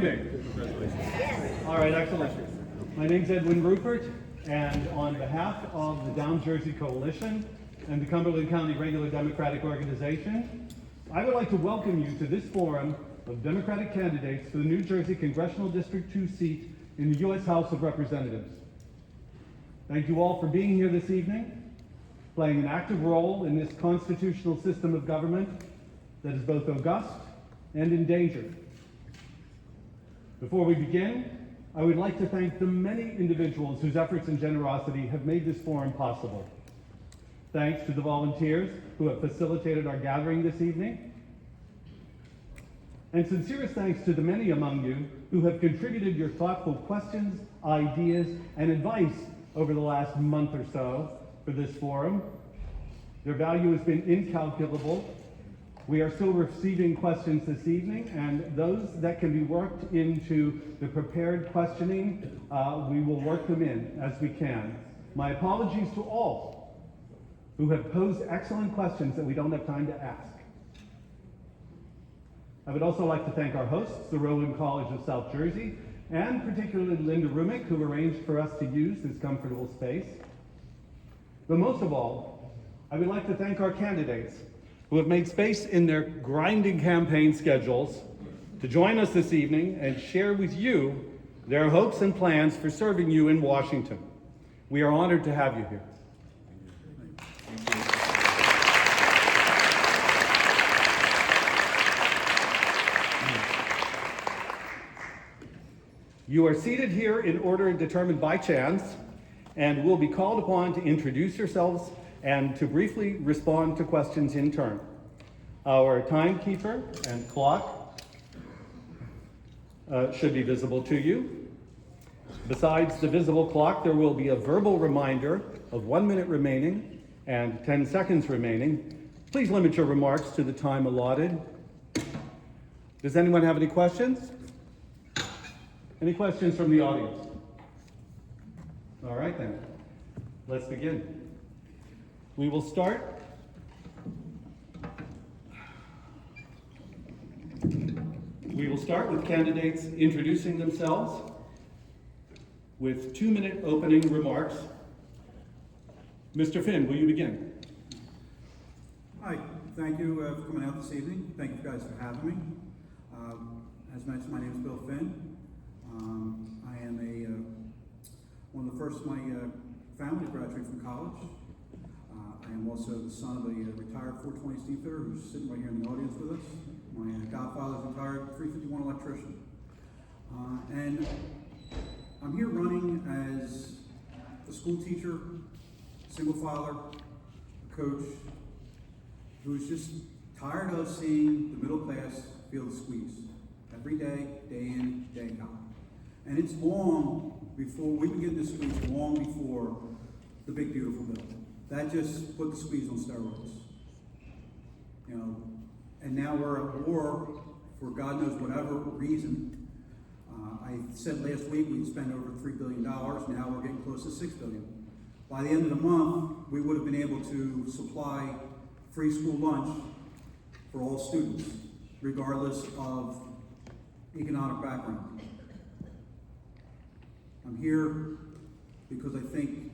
evening. All right, excellent. My name's Edwin Rupert, and on behalf of the Down Jersey Coalition and the Cumberland County Regular Democratic Organization, I would like to welcome you to this forum of Democratic candidates for the New Jersey Congressional District 2 seat in the U.S. House of Representatives. Thank you all for being here this evening, playing an active role in this constitutional system of government that is both august and endangered. Before we begin, I would like to thank the many individuals whose efforts and generosity have made this forum possible. Thanks to the volunteers who have facilitated our gathering this evening. And sincerest thanks to the many among you who have contributed your thoughtful questions, ideas, and advice over the last month or so for this forum. Their value has been incalculable. We are still receiving questions this evening, and those that can be worked into the prepared questioning, we will work them in as we can. My apologies to all who have posed excellent questions that we don't have time to ask. I would also like to thank our hosts, the Rowan College of South Jersey, and particularly Linda Rumick, who arranged for us to use this comfortable space. But most of all, I would like to thank our candidates who have made space in their grinding campaign schedules to join us this evening and share with you their hopes and plans for serving you in Washington. We are honored to have you here. You are seated here in order determined by chance, and will be called upon to introduce yourselves and to briefly respond to questions in turn. Our timekeeper and clock should be visible to you. Besides the visible clock, there will be a verbal reminder of 1 minute remaining and 10 seconds remaining. Please limit your remarks to the time allotted. Does anyone have any questions? Any questions from the audience? All right then, let's begin. We will start with candidates introducing themselves with 2-minute opening remarks. Mr. Finn, will you begin? Hi, thank you for coming out this evening. Thank you guys for having me. As mentioned, my name is Bill Finn. I am one of the first of my family to graduate from college. I am also the son of a retired 420 steamfitter who's sitting right here in the audience with us. My godfather is a retired 351 electrician. And I'm here running as a school teacher, single father, a coach, who's just tired of seeing the middle class feel the squeeze every day, day in, day out. And it's long before we can get this squeeze, long before the big beautiful bill. That just put the squeeze on steroids. You know, and now we're at war for God knows whatever reason. I said last week we'd spend over $3 billion. Now we're getting close to $6 billion. By the end of the month, we would have been able to supply free school lunch for all students, regardless of economic background. I'm here because I think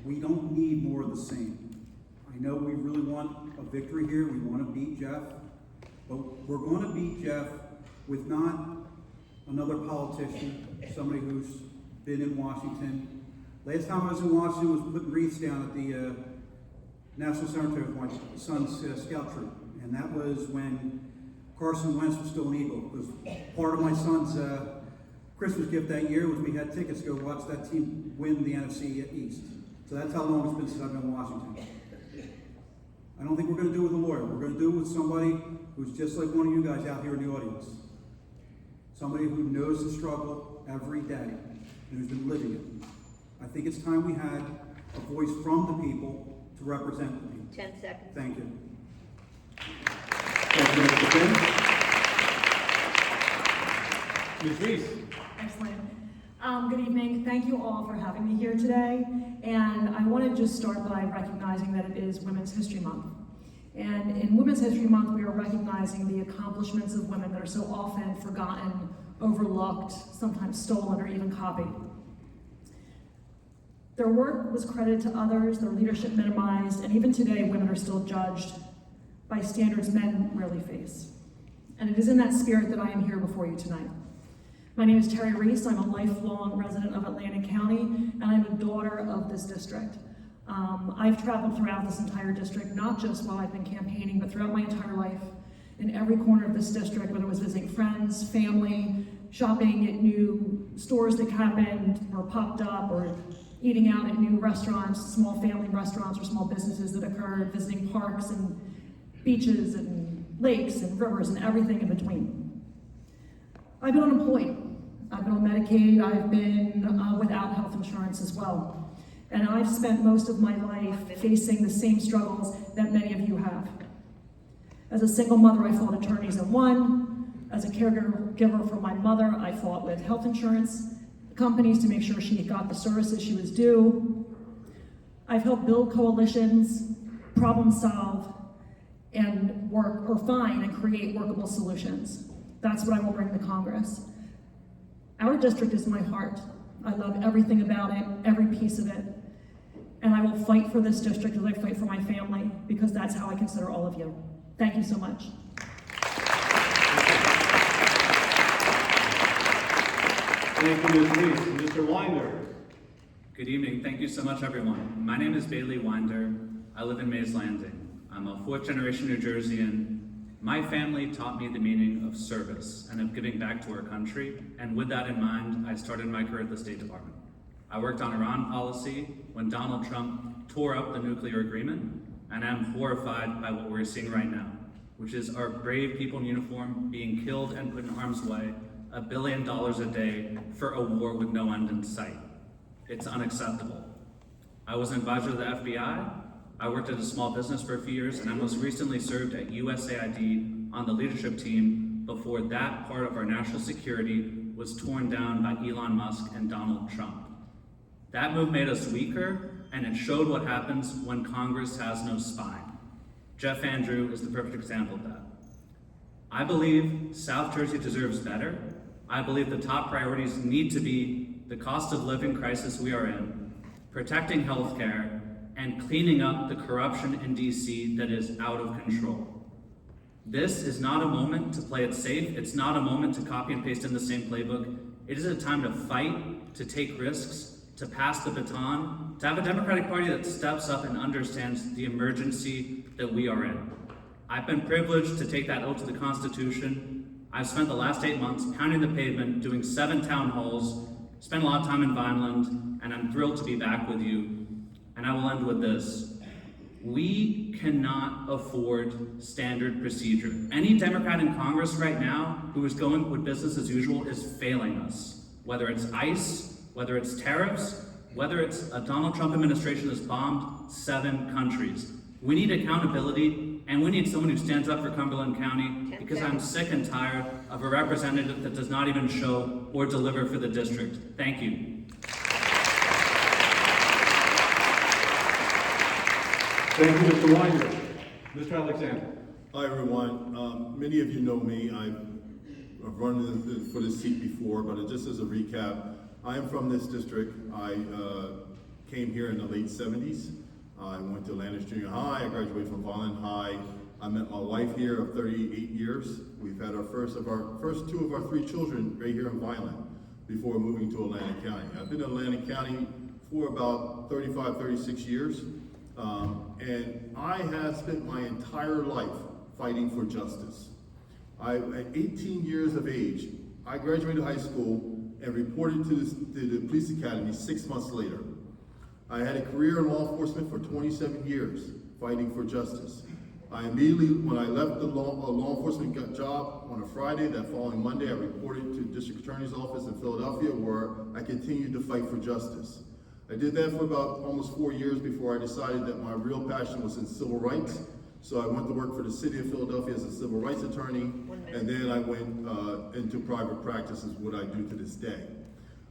we don't need more of the same. I know we really want a victory here. We want to beat Jeff. But we're going to beat Jeff with not another politician, somebody who's been in Washington. Last time I was in Washington was putting wreaths down at the National Cemetery with my son's scout troop. And that was when Carson Wentz was still an Eagle. It was part of my son's Christmas gift that year was we had tickets to go watch that team win the NFC East. So that's how long it's been since I've been in Washington. I don't think we're going to do it with a lawyer. We're going to do it with somebody who's just like one of you guys out here in the audience. Somebody who knows the struggle every day and who's been living it. I think it's time we had a voice from the people to represent the people. 10 seconds. Thank you. Thank you, Mr. Finn. Ms. Reese. Excellent. Good evening. Thank you all for having me here today. And I want to just start by recognizing that it is Women's History Month. And in Women's History Month, we are recognizing the accomplishments of women that are so often forgotten overlooked, sometimes stolen, or even copied. Their work was credited to others, their leadership minimized, and even today, women are still judged by standards men rarely face. And it is in that spirit that I am here before you tonight. My name is Terri Reese. I'm a lifelong resident of Atlantic County, and I'm a daughter of this district. I've traveled throughout this entire district, not just while I've been campaigning, but throughout my entire life, in every corner of this district, whether it was visiting friends, family, shopping at new stores that happened or popped up, or eating out at new restaurants, small family restaurants or small businesses that occurred, visiting parks and beaches and lakes and rivers and everything in between. I've been unemployed. I've been on Medicaid. I've been without health insurance as well. And I've spent most of my life facing the same struggles that many of you have. As a single mother, I fought attorneys and won. As a caregiver for my mother, I fought with health insurance companies to make sure she got the services she was due. I've helped build coalitions, problem solve, and work or find and create workable solutions. That's what I will bring to Congress. Our district is my heart. I love everything about it, every piece of it. And I will fight for this district as I fight for my family, because that's how I consider all of you. Thank you so much. Thank you, Ms. Reese. Mr. Winder. Good evening. Thank you so much, everyone. My name is Bailey Winder. I live in Mays Landing. I'm a fourth-generation New Jerseyan. My family taught me the meaning of service and of giving back to our country, and with that in mind, I started my career at the State Department. I worked on Iran policy when Donald Trump tore up the nuclear agreement, and I'm horrified by what we're seeing right now, which is our brave people in uniform being killed and put in harm's way, $1 billion a day for a war with no end in sight. It's unacceptable. I was an advisor to the FBI. I worked at a small business for a few years, and I most recently served at USAID on the leadership team before that part of our national security was torn down by Elon Musk and Donald Trump. That move made us weaker, and it showed what happens when Congress has no spine. Jeff Andrew is the perfect example of that. I believe South Jersey deserves better. I believe the top priorities need to be the cost of living crisis we are in, protecting healthcare, and cleaning up the corruption in DC that is out of control. This is not a moment to play it safe. It's not a moment to copy and paste in the same playbook. It is a time to fight, to take risks, to pass the baton, to have a Democratic Party that steps up and understands the emergency that we are in. I've been privileged to take that oath to the Constitution. I've spent the last 8 months pounding the pavement, doing 7 town halls, spent a lot of time in Vineland, and I'm thrilled to be back with you. And I will end with this. We cannot afford standard procedure. Any Democrat in Congress right now who is going with business as usual is failing us. Whether it's ICE, whether it's tariffs, whether it's a Donald Trump administration that's bombed 7 countries. We need accountability, and we need someone who stands up for Cumberland County, because I'm sick and tired of a representative that does not even show or deliver for the district. Thank you. Thank you, Mr. Winder. Mr. Alexander. Hi, everyone. Many of you know me. I've run for this seat before, but just as a recap, I am from this district. I came here in the late 70s. I went to Landis Junior High. I graduated from Vineland High. I met my wife here of 38 years. We've had our first 2 of our 3 children right here in Vineland before moving to Atlantic County. I've been in Atlantic County for about 35, 36 years. And I have spent my entire life fighting for justice. At 18 years of age, I graduated high school and reported to the police academy 6 months later. I had a career in law enforcement for 27 years, fighting for justice. I immediately, when I left the law enforcement job on a Friday, that following Monday, I reported to the district attorney's office in Philadelphia, where I continued to fight for justice. I did that for about almost 4 years before I decided that my real passion was in civil rights. So I went to work for the city of Philadelphia as a civil rights attorney, and then I went into private practice, is what I do to this day.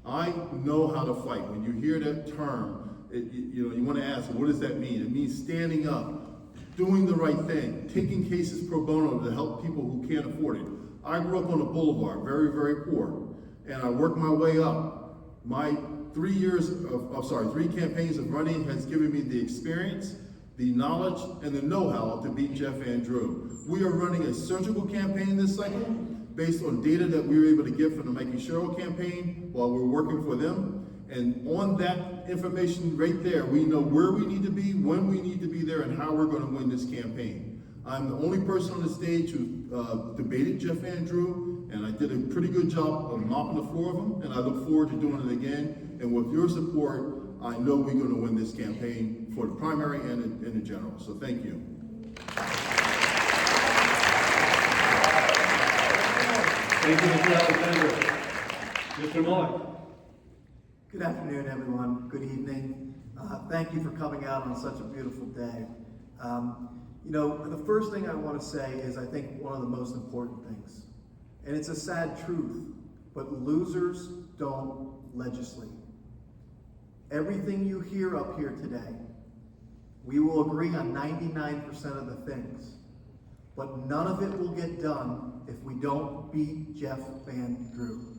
I know how to fight. When you hear that term, you want to ask, what does that mean? It means standing up, doing the right thing, taking cases pro bono to help people who can't afford it, I grew up on a boulevard, very, very poor, and I worked my way up. My 3 campaigns of running has given me the experience, the knowledge, and the know-how to beat Jeff Van Drew. We are running a surgical campaign this cycle based on data that we were able to get from the Mikey Sherrill campaign while we're working for them. And on that information right there, we know where we need to be, when we need to be there, and how we're going to win this campaign. I'm the only person on the stage who debated Jeff Van Drew, and I did a pretty good job of mopping the floor of him, and I look forward to doing it again. And with your support, I know we're going to win this campaign for the primary and the general. So thank you. Thank you, Mr. Alexander. Mr. Mullock. Good afternoon, everyone. Good evening. Thank you for coming out on such a beautiful day. The first thing I want to say is I think one of the most important things, and it's a sad truth, but losers don't legislate. Everything you hear up here today, we will agree on 99% of the things, but none of it will get done if we don't beat Jeff Van Drew.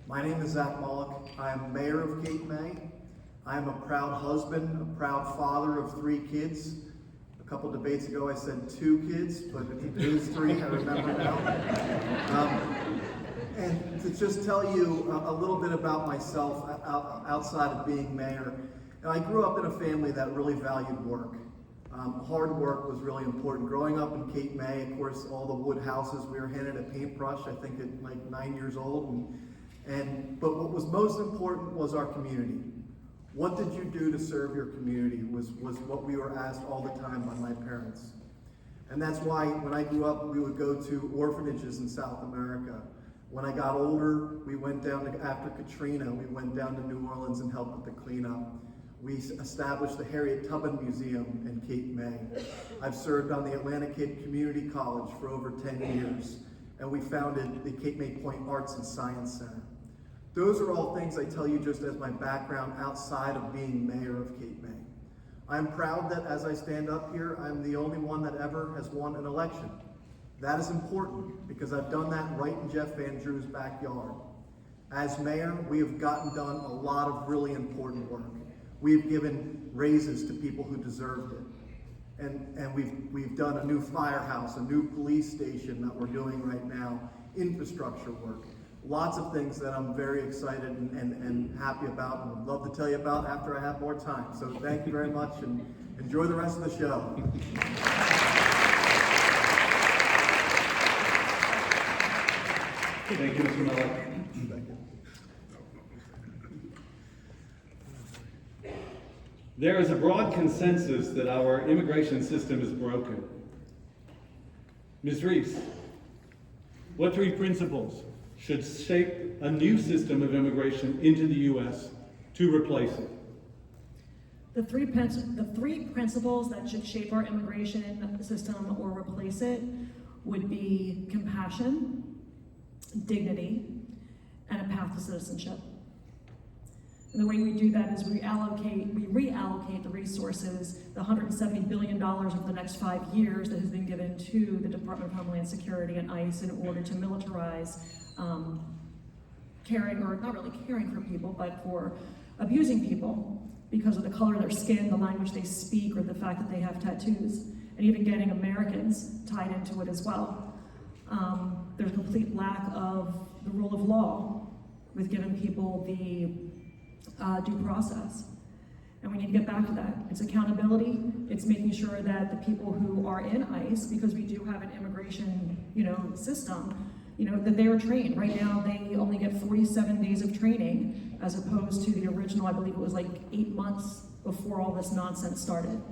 My name is Zack Mullock. I am mayor of Cape May. I am a proud husband, a proud father of 3 kids. A couple debates ago I said 2 kids, but it is 3, I remember now. And to just tell you a little bit about myself outside of being mayor, I grew up in a family that really valued work. Hard work was really important. Growing up in Cape May, of course, all the wood houses, we were handed a paintbrush, I think at like 9 years old. But what was most important was our community. What did you do to serve your community was what we were asked all the time by my parents. And that's why when I grew up, we would go to orphanages in South America. When I got older, we went down after Katrina, we went down to New Orleans and helped with the cleanup. We established the Harriet Tubman Museum in Cape May. I've served on the Atlantic Cape Community College for over 10 years, and we founded the Cape May Point Arts and Science Center. Those are all things I tell you just as my background outside of being mayor of Cape May. I'm proud that as I stand up here, I'm the only one that ever has won an election. That is important because I've done that right in Jeff Van Drew's backyard. As mayor, we have gotten done a lot of really important work. We've given raises to people who deserved it. And we've done a new firehouse, a new police station that we're doing right now, infrastructure work. Lots of things that I'm very excited and happy about and would love to tell you about after I have more time. So thank you very much and enjoy the rest of the show. Thank you, Mr. Mullock. There is a broad consensus that our immigration system is broken. Ms. Reese, what 3 principles should shape a new system of immigration into the U.S. to replace it? The three principles that should shape our immigration system or replace it would be compassion, dignity, and a path to citizenship. And the way we do that is we reallocate the resources, the $170 billion over the next 5 years that has been given to the Department of Homeland Security and ICE in order to militarize caring, or not really caring for people, but for abusing people because of the color of their skin, the language they speak, or the fact that they have tattoos, and even getting Americans tied into it as well. There's a complete lack of the rule of law with giving people the due process. And we need to get back to that. It's accountability. It's making sure that the people who are in ICE, because we do have an immigration, system, that they are trained. Right now, they only get 47 days of training, as opposed to the original, I believe it was like 8 months before all this nonsense started.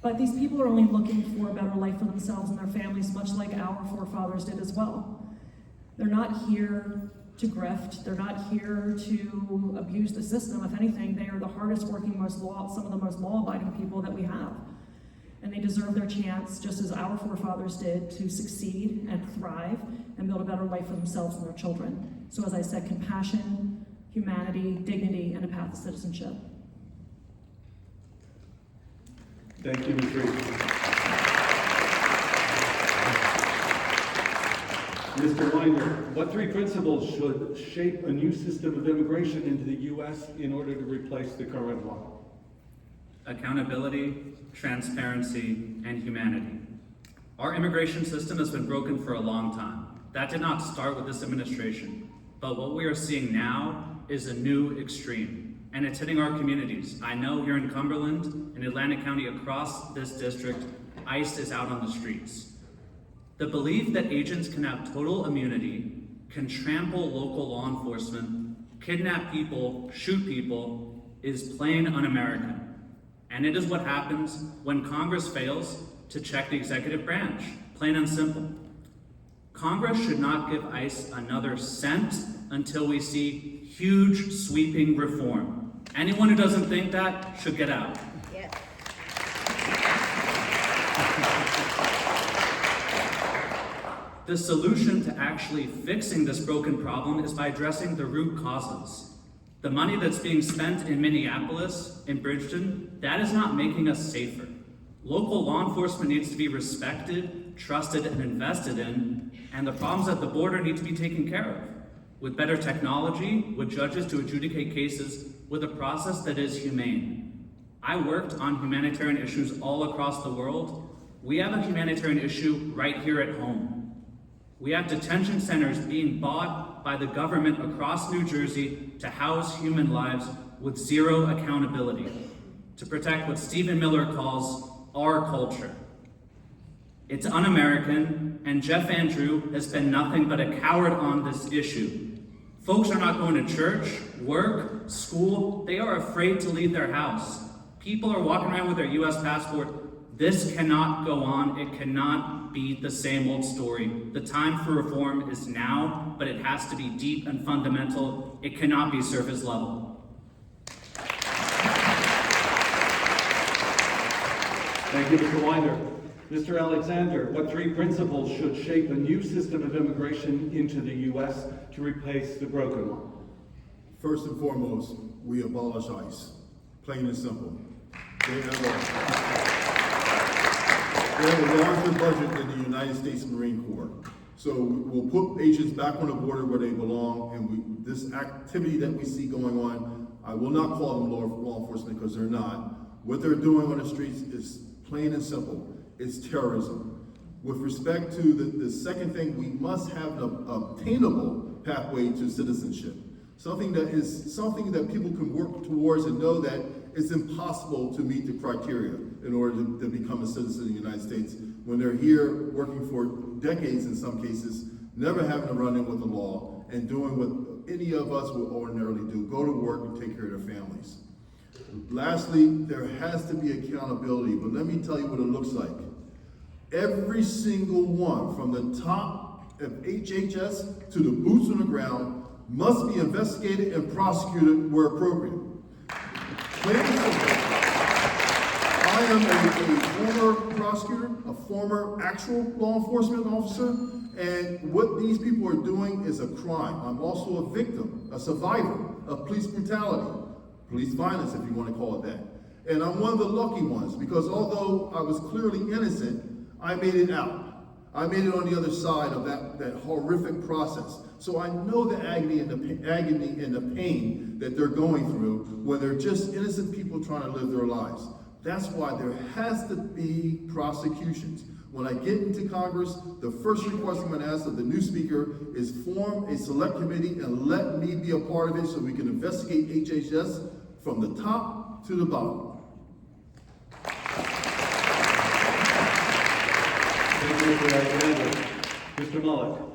But these people are only looking for a better life for themselves and their families, much like our forefathers did as well. They're not here to grift. They're not here to abuse the system. If anything, they are the hardest working, some of the most law-abiding people that we have. And they deserve their chance, just as our forefathers did, to succeed and thrive and build a better life for themselves and their children. So as I said, compassion, humanity, dignity, and a path to citizenship. Thank you, Ms. Reese. Mr. Winder, what three principles should shape a new system of immigration into the U.S. in order to replace the current one? Accountability, transparency, and humanity. Our immigration system has been broken for a long time. That did not start with this administration, but what we are seeing now is a new extreme, and it's hitting our communities. I know here in Cumberland, in Atlantic County, across this district, ICE is out on the streets. The belief that agents can have total immunity, can trample local law enforcement, kidnap people, shoot people, is plain un-American. And it is what happens when Congress fails to check the executive branch, plain and simple. Congress should not give ICE another cent until we see huge, sweeping reform. Anyone who doesn't think that should get out. Yes. The solution to actually fixing this broken problem is by addressing the root causes. The money that's being spent in Minneapolis, in Bridgeton, that is not making us safer. Local law enforcement needs to be respected, trusted, and invested in, and the problems at the border need to be taken care of. With better technology, with judges to adjudicate cases, with a process that is humane. I worked on humanitarian issues all across the world. We have a humanitarian issue right here at home. We have detention centers being bought by the government across New Jersey to house human lives with zero accountability, to protect what Stephen Miller calls our culture. It's un-American, and Jeff Andrew has been nothing but a coward on this issue. Folks are not going to church, work, school. They are afraid to leave their house. People are walking around with their U.S. passport. This cannot go on. It cannot be the same old story. The time for reform is now, but it has to be deep and fundamental. It cannot be surface level. Thank you, Mr. Winder. Mr. Alexander, what three principles should shape a new system of immigration into the U.S. to replace the broken one? First and foremost, we abolish ICE. Plain and simple. They have a larger budget than the United States Marine Corps. So we'll put agents back on the border where they belong, and this activity that we see going on, I will not call them law enforcement because they're not. What they're doing on the streets is plain and simple. It's terrorism. With respect to the second thing, we must have an obtainable pathway to citizenship. Something that people can work towards and know that it's impossible to meet the criteria in order to become a citizen of the United States when they're here working for decades in some cases, never having to run in with the law and doing what any of us would ordinarily do, go to work and take care of their families. Lastly, there has to be accountability, but let me tell you what it looks like. Every single one, from the top of HHS to the boots on the ground, must be investigated and prosecuted where appropriate. I am a former prosecutor, a former actual law enforcement officer, and what these people are doing is a crime. I'm also a victim, a survivor of police brutality, police violence if you want to call it that. And I'm one of the lucky ones because although I was clearly innocent, I made it out. I made it on the other side of that horrific process. So I know the agony and the pain that they're going through when they're just innocent people trying to live their lives. That's why there has to be prosecutions. When I get into Congress, the first request I'm going to ask of the new speaker is form a select committee and let me be a part of it so we can investigate HHS from the top to the bottom. Thank you, Mr. Alexander. Mr. Mullock,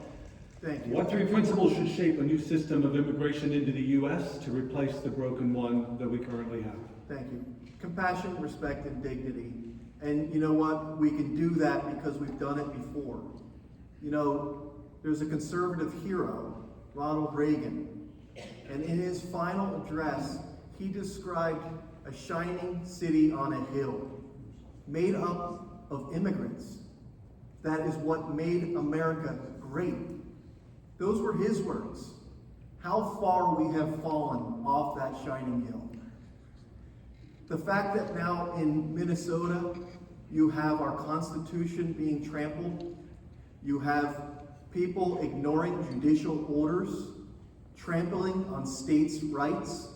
Thank you. what three principles should shape a new system of immigration into the U.S. to replace the broken one that we currently have? Thank you. Compassion, respect, and dignity. And you know what? We can do that because we've done it before. You know, there's a conservative hero, Ronald Reagan, and in his final address, he described a shining city on a hill, made up of immigrants. That is what made America great. Those were his words. How far we have fallen off that shining hill. The fact that now in Minnesota, you have our Constitution being trampled, you have people ignoring judicial orders, trampling on states' rights.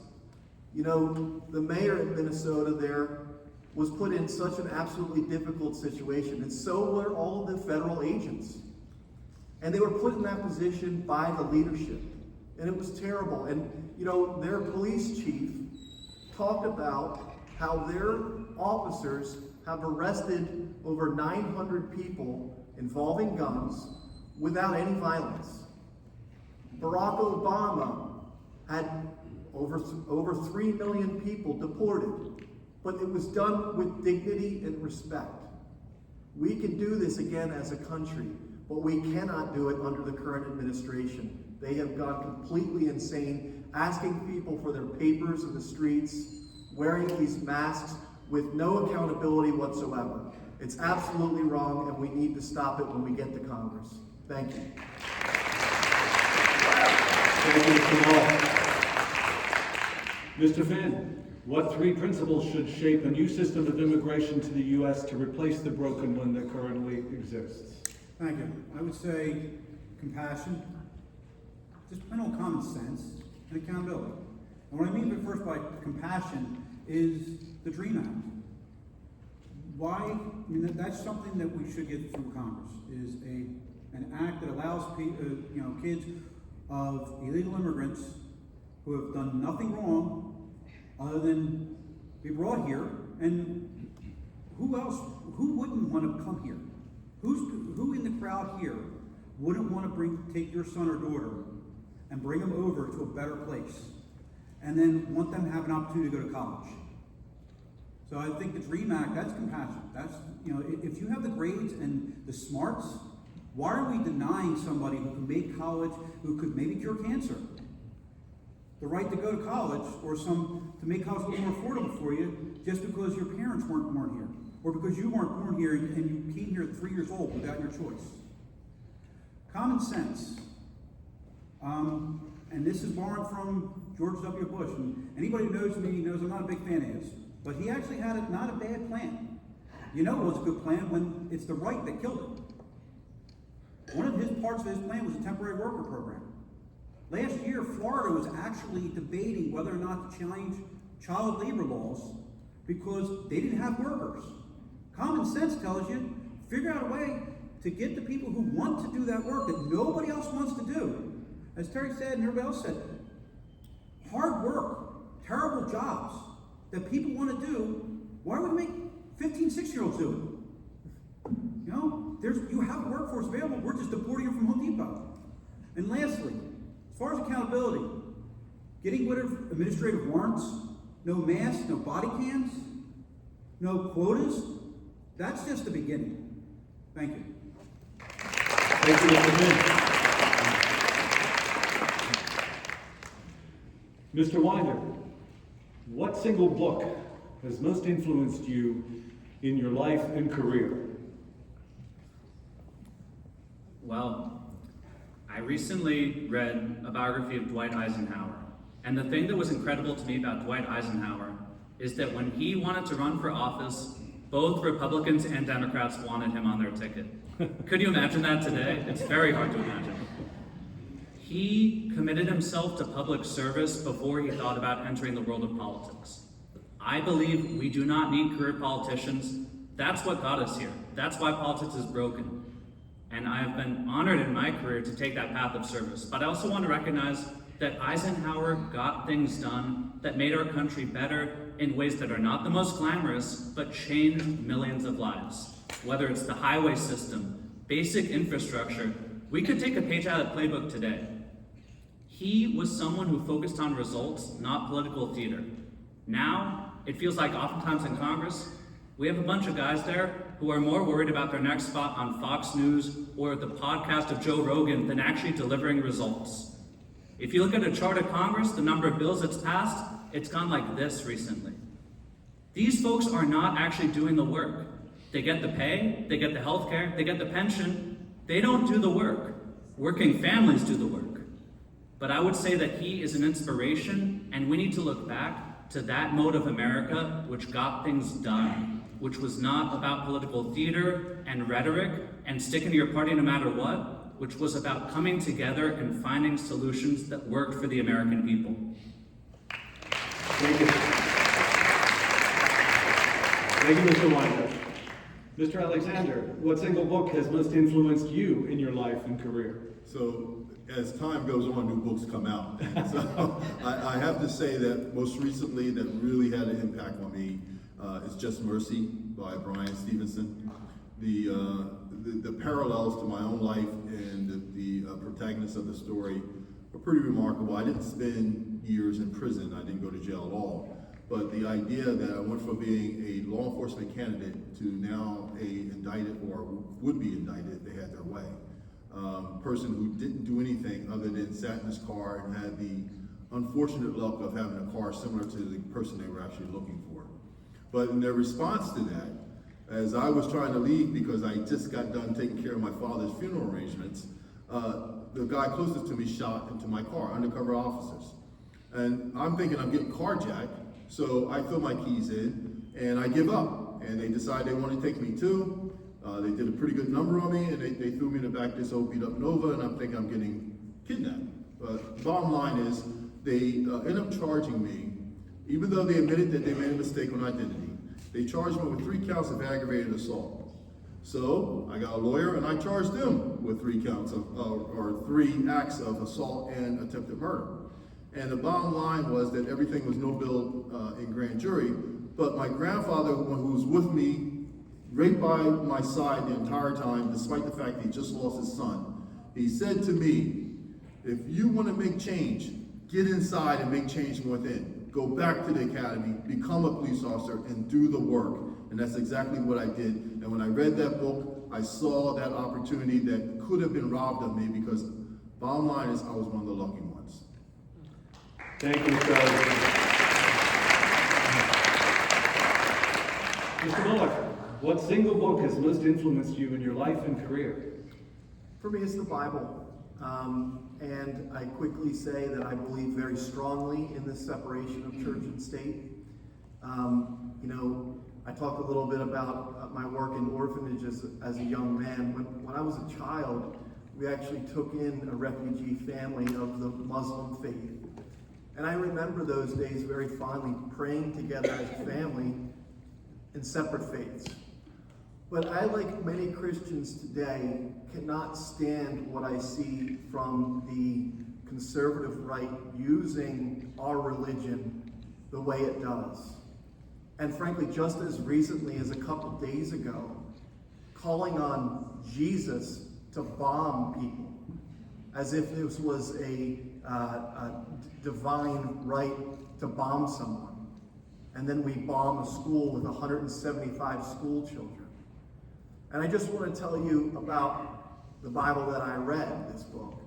You know, the mayor in Minnesota there was put in such an absolutely difficult situation, and so were all of the federal agents. And they were put in that position by the leadership, and it was terrible. And, you know, their police chief talked about how their officers have arrested over 900 people involving guns without any violence. Barack Obama had over 3 million people deported, but it was done with dignity and respect. We can do this again as a country, but we cannot do it under the current administration. They have gone completely insane, asking people for their papers in the streets, wearing these masks with no accountability whatsoever. It's absolutely wrong, and we need to stop it when we get to Congress. Thank you. Thank you, Mr. Mullock. Mr. Finn, what 3 principles should shape a new system of immigration to the U.S. to replace the broken one that currently exists? Thank you. I would say compassion, just plain old common sense, and accountability. And what I mean first by compassion is the DREAM Act. Why? I mean, that's something that we should get through Congress, is an act that allows kids of illegal immigrants who have done nothing wrong other than be brought here. And who wouldn't want to come here? Who in the crowd here wouldn't want to take your son or daughter and bring them over to a better place, and then want them to have an opportunity to go to college? So I think the DREAM Act, that's compassion. That's, you know, if you have the grades and the smarts, why are we denying somebody who can make college, who could maybe cure cancer, the right to go to college, or to make college a little more affordable for you, just because your parents weren't born here, or because you weren't born here and you came here at 3 years old without your choice? Common sense. And this is borrowed from George W. Bush. And anybody who knows me knows I'm not a big fan of his. But he actually had not a bad plan. You know it was a good plan when it's the right that killed it. One of his parts of his plan was a temporary worker program. Last year, Florida was actually debating whether or not to change child labor laws because they didn't have workers. Common sense tells you, figure out a way to get the people who want to do that work that nobody else wants to do. As Terry said and everybody else said, hard work, terrible jobs that people want to do, why would we make 15, 16-year-olds do it? You know, you have a workforce available, we're just deporting them from Home Depot. And lastly, as far as accountability, getting rid of administrative warrants, no masks, no body cams, no quotas, that's just the beginning. Thank you. Thank you, Mr. Finn. Mr. Winder, what single book has most influenced you in your life and career? Well, I recently read a biography of Dwight Eisenhower. And the thing that was incredible to me about Dwight Eisenhower is that when he wanted to run for office, both Republicans and Democrats wanted him on their ticket. Could you imagine that today? It's very hard to imagine. He committed himself to public service before he thought about entering the world of politics. I believe we do not need career politicians. That's what got us here. That's why politics is broken. And I have been honored in my career to take that path of service. But I also want to recognize that Eisenhower got things done that made our country better in ways that are not the most glamorous, but changed millions of lives. Whether it's the highway system, basic infrastructure, we could take a page out of the playbook today. He was someone who focused on results, not political theater. Now, it feels like oftentimes in Congress, we have a bunch of guys there who are more worried about their next spot on Fox News or the podcast of Joe Rogan than actually delivering results. If you look at a chart of Congress, the number of bills it's passed, it's gone like this recently. These folks are not actually doing the work. They get the pay, they get the health care, they get the pension. They don't do the work. Working families do the work. But I would say that he is an inspiration, and we need to look back to that mode of America which got things done, which was not about political theater and rhetoric and sticking to your party no matter what, which was about coming together and finding solutions that worked for the American people. Thank you. Thank you, Mr. Winder. Mr. Alexander, what single book has most influenced you in your life and career? So as time goes on, new books come out. And so I have to say that most recently that really had an impact on me is Just Mercy by Brian Stevenson. The parallels to my own life and the protagonists of the story are pretty remarkable. I didn't spend years in prison. I didn't go to jail at all. But the idea that I went from being a law enforcement candidate to now a indicted or would be indicted if they had their way. Person who didn't do anything other than sat in his car and had the unfortunate luck of having a car similar to the person they were actually looking for. But in their response to that, as I was trying to leave because I just got done taking care of my father's funeral arrangements, the guy closest to me shot into my car, undercover officers. And I'm thinking I'm getting carjacked, so I throw my keys in and I give up. And they decide they want to take me too. They did a pretty good number on me, and they threw me in the back of this old beat up Nova, and I'm thinking I'm getting kidnapped. But the bottom line is, they end up charging me, even though they admitted that they made a mistake on identity, they charged me with 3 counts of aggravated assault. So I got a lawyer, and I charged them with 3 counts of, or 3 acts of assault and attempted murder. And the bottom line was that everything was no bill in grand jury, but my grandfather, who was with me, right by my side the entire time, despite the fact that he just lost his son, he said to me, if you want to make change, get inside and make change from within. Go back to the academy, become a police officer, and do the work. And that's exactly what I did. And when I read that book, I saw that opportunity that could have been robbed of me because bottom line is I was one of the lucky ones. Thank you, Mr. Alexander. Mr. Mullock, what single book has most influenced you in your life and career? For me, it's the Bible. And I quickly say that I believe very strongly in this separation of church and state. You know, I talk a little bit about my work in orphanages as a young man. When I was a child, we actually took in a refugee family of the Muslim faith. And I remember those days very fondly, praying together as a family in separate faiths. But I, like many Christians today, cannot stand what I see from the conservative right using our religion the way it does. And frankly, just as recently as a couple days ago, calling on Jesus to bomb people as if this was a divine right to bomb someone. And then we bomb a school with 175 school children. And I just want to tell you about the Bible that I read, this book.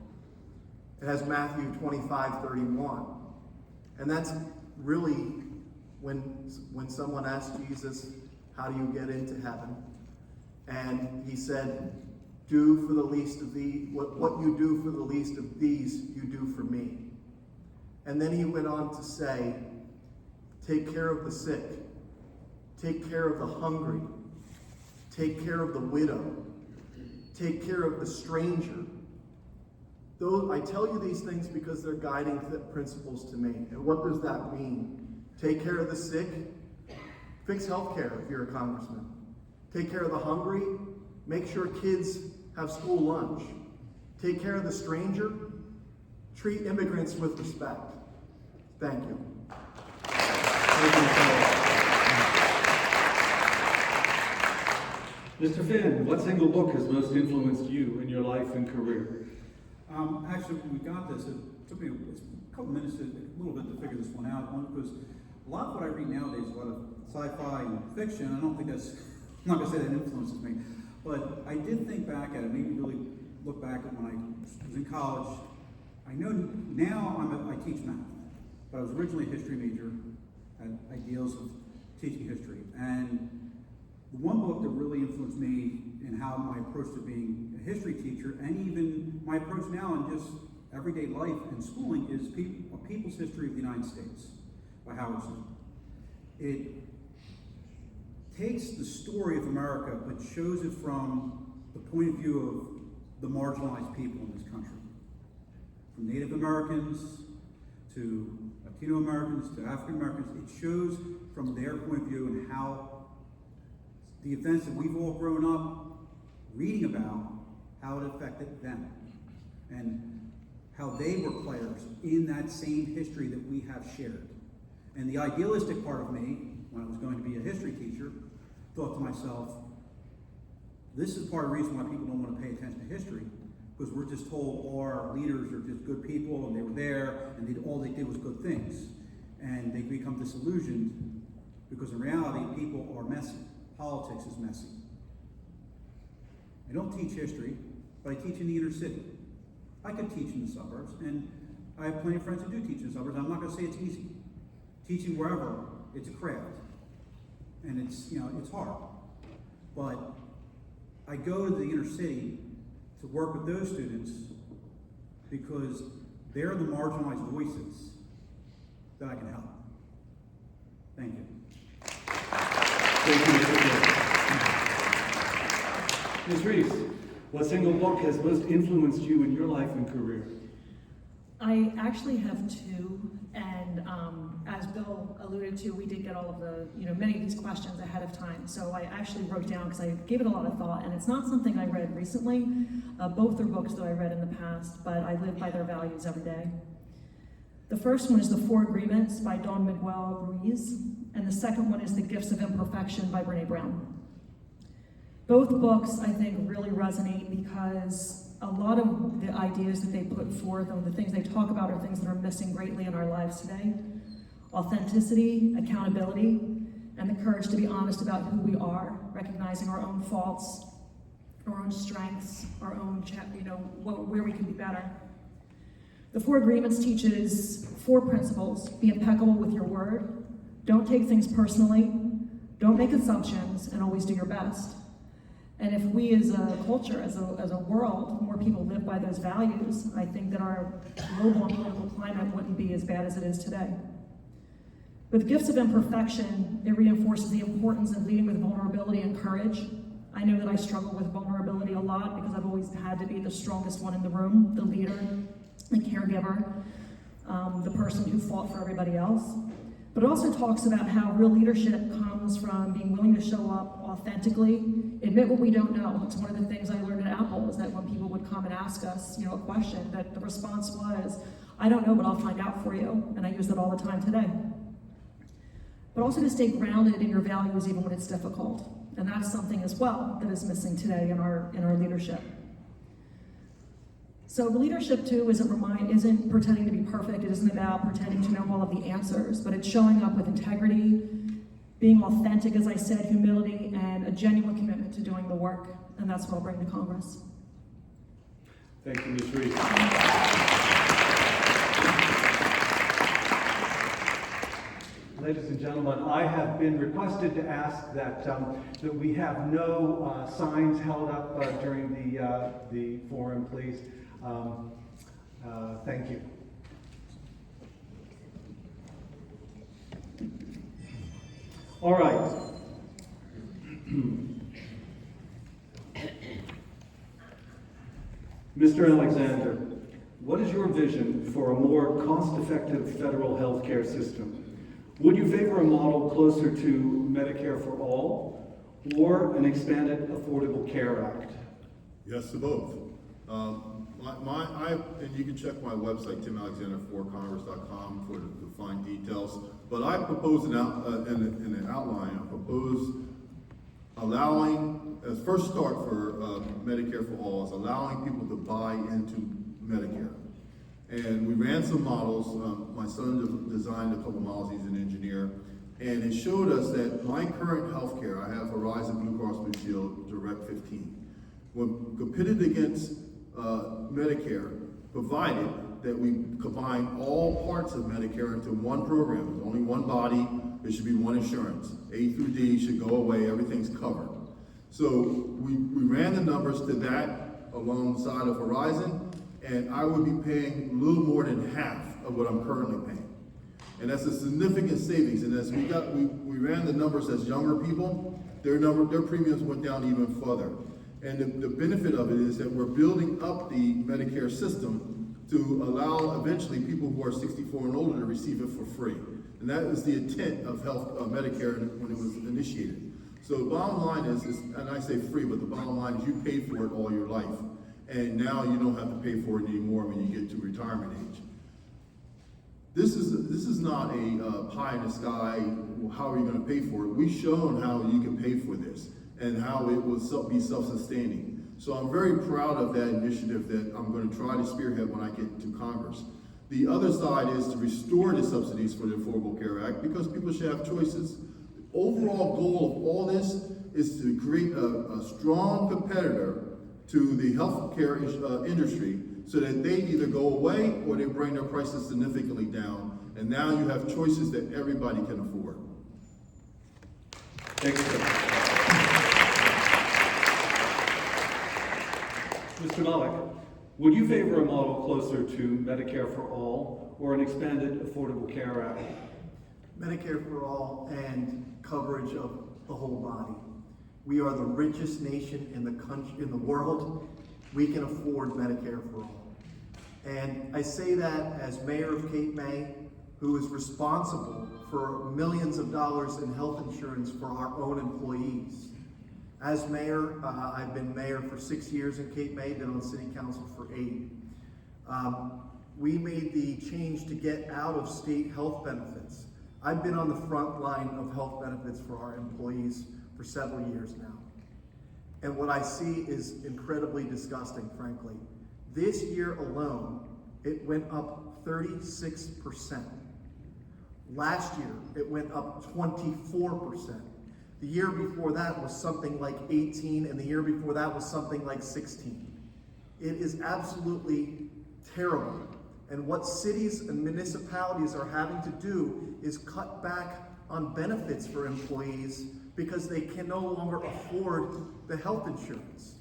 It has Matthew 25:31. And that's really when someone asked Jesus, how do you get into heaven? And he said, do for the least of these, what you do for the least of these, you do for me. And then he went on to say, take care of the sick, take care of the hungry, take care of the widow, take care of the stranger. Though I tell you these things because they're guiding principles to me. And what does that mean? Take care of the sick, fix health care if you're a congressman. Take care of the hungry, make sure kids have school lunch. Take care of the stranger, treat immigrants with respect. Thank you. Mr. Finn, what single book has most influenced you in your life and career? Actually, when we got this, it took me a couple minutes, a little bit to figure this one out. One, because a lot of what I read nowadays, a lot of sci-fi and fiction, I don't think that's, I'm not going to say that influences me, but I did think back at it, made me really look back at when I was in college. I know now I teach math, but I was originally a history major, had ideals of teaching history. And the one book that really influenced me in how my approach to being a history teacher, and even my approach now in just everyday life and schooling, is A People's History of the United States by Howard Stern. It takes the story of America, but shows it from the point of view the marginalized people in this country. From Native Americans to Latino Americans to African Americans, it shows from their point of view and how the events that we've all grown up reading about, how it affected them, and how they were players in that same history that we have shared. And the idealistic part of me, when I was going to be a history teacher, thought to myself, this is part of the reason why people don't want to pay attention to history, because we're just told our leaders are just good people and they were there and all they did was good things. And they become disillusioned because in reality, people are messy. Politics is messy. I don't teach history, but I teach in the inner city. I could teach in the suburbs, and I have plenty of friends who do teach in the suburbs. I'm not going to say it's easy. Teaching wherever, it's a craft. And it's hard. But I go to the inner city to work with those students because they're the marginalized voices that I can help. Thank you. Thank you, Mr. Ms. Reese, what single book has most influenced you in your life and career? I actually have two, and as Bill alluded to, we did get all of the, many of these questions ahead of time. So I actually wrote down, because I gave it a lot of thought, and it's not something I read recently. Both are books that I read in the past, but I live by their values every day. The first one is The Four Agreements by Don Miguel Ruiz, and the second one is The Gifts of Imperfection by Brené Brown. Both books, I think, really resonate because a lot of the ideas that they put forth and the things they talk about are things that are missing greatly in our lives today. Authenticity, accountability, and the courage to be honest about who we are, recognizing our own faults, our own strengths, our own, where we can be better. The Four Agreements teaches 4 principles. Be impeccable with your word. Don't take things personally. Don't make assumptions, and always do your best. And if we as a culture, as a world, more people live by those values, I think that our global and political climate wouldn't be as bad as it is today. With Gifts of Imperfection, it reinforces the importance of leading with vulnerability and courage. I know that I struggle with vulnerability a lot because I've always had to be the strongest one in the room, the leader, the caregiver, the person who fought for everybody else. But it also talks about how real leadership comes from being willing to show up authentically, admit what we don't know. It's one of the things I learned at Apple is that when people would come and ask us, a question, that the response was, I don't know, but I'll find out for you. And I use that all the time today. But also to stay grounded in your values even when it's difficult. And that's something as well that is missing today in our leadership. So leadership too isn't pretending to be perfect. It isn't about pretending to know all of the answers, but it's showing up with integrity, being authentic, as I said, humility, and a genuine commitment to doing the work. And that's what I'll bring to Congress. Thank you, Ms. Reese. Ladies and gentlemen, I have been requested to ask that we have no signs held up during the forum, please. Thank you. All right. Mr. Alexander, what is your vision for a more cost-effective federal health care system? Would you favor a model closer to Medicare for all or an expanded Affordable Care Act? Yes to both. And you can check my website, timalexander4congress.com to find details. But I propose in an outline, I propose allowing, as first start for Medicare for all, is allowing people to buy into Medicare. And we ran some models. My son designed a couple models, he's an engineer. And it showed us that my current health care, I have Horizon Blue Cross Blue Shield Direct 15. When competed against Medicare, provided that we combine all parts of Medicare into one program. There's only one body, there should be one insurance. A through D should go away, everything's covered. So we ran the numbers to that alongside of Horizon, and I would be paying a little more than half of what I'm currently paying. And that's a significant savings. And as we ran the numbers as younger people, their premiums went down even further. And the benefit of it is that we're building up the Medicare system to allow eventually people who are 64 and older to receive it for free. And that is the intent of Medicare when it was initiated. So the bottom line is, and I say free, but the bottom line is you paid for it all your life. And now you don't have to pay for it anymore when you get to retirement age. This is not a pie in the sky, how are you going to pay for it? We've shown how you can pay for this and how it will be self-sustaining. So I'm very proud of that initiative that I'm going to try to spearhead when I get to Congress. The other side is to restore the subsidies for the Affordable Care Act because people should have choices. The overall goal of all this is to create a strong competitor to the healthcare industry so that they either go away or they bring their prices significantly down. And now you have choices that everybody can afford. Thanks, sir. Mr. Mullock, would you favor a model closer to Medicare for All or an expanded Affordable Care Act? Medicare for all and coverage of the whole body. We are the richest nation in the country, in the world. We can afford Medicare for all. And I say that as mayor of Cape May, who is responsible for millions of dollars in health insurance for our own employees. As mayor, I've been mayor for 6 years in Cape May, been on city council for 8. We made the change to get out of state health benefits. I've been on the front line of health benefits for our employees for several years now. And what I see is incredibly disgusting, frankly. This year alone, it went up 36%. Last year, it went up 24%. The year before that was something like 18, and the year before that was something like 16. It is absolutely terrible. And what cities and municipalities are having to do is cut back on benefits for employees because they can no longer afford the health insurance.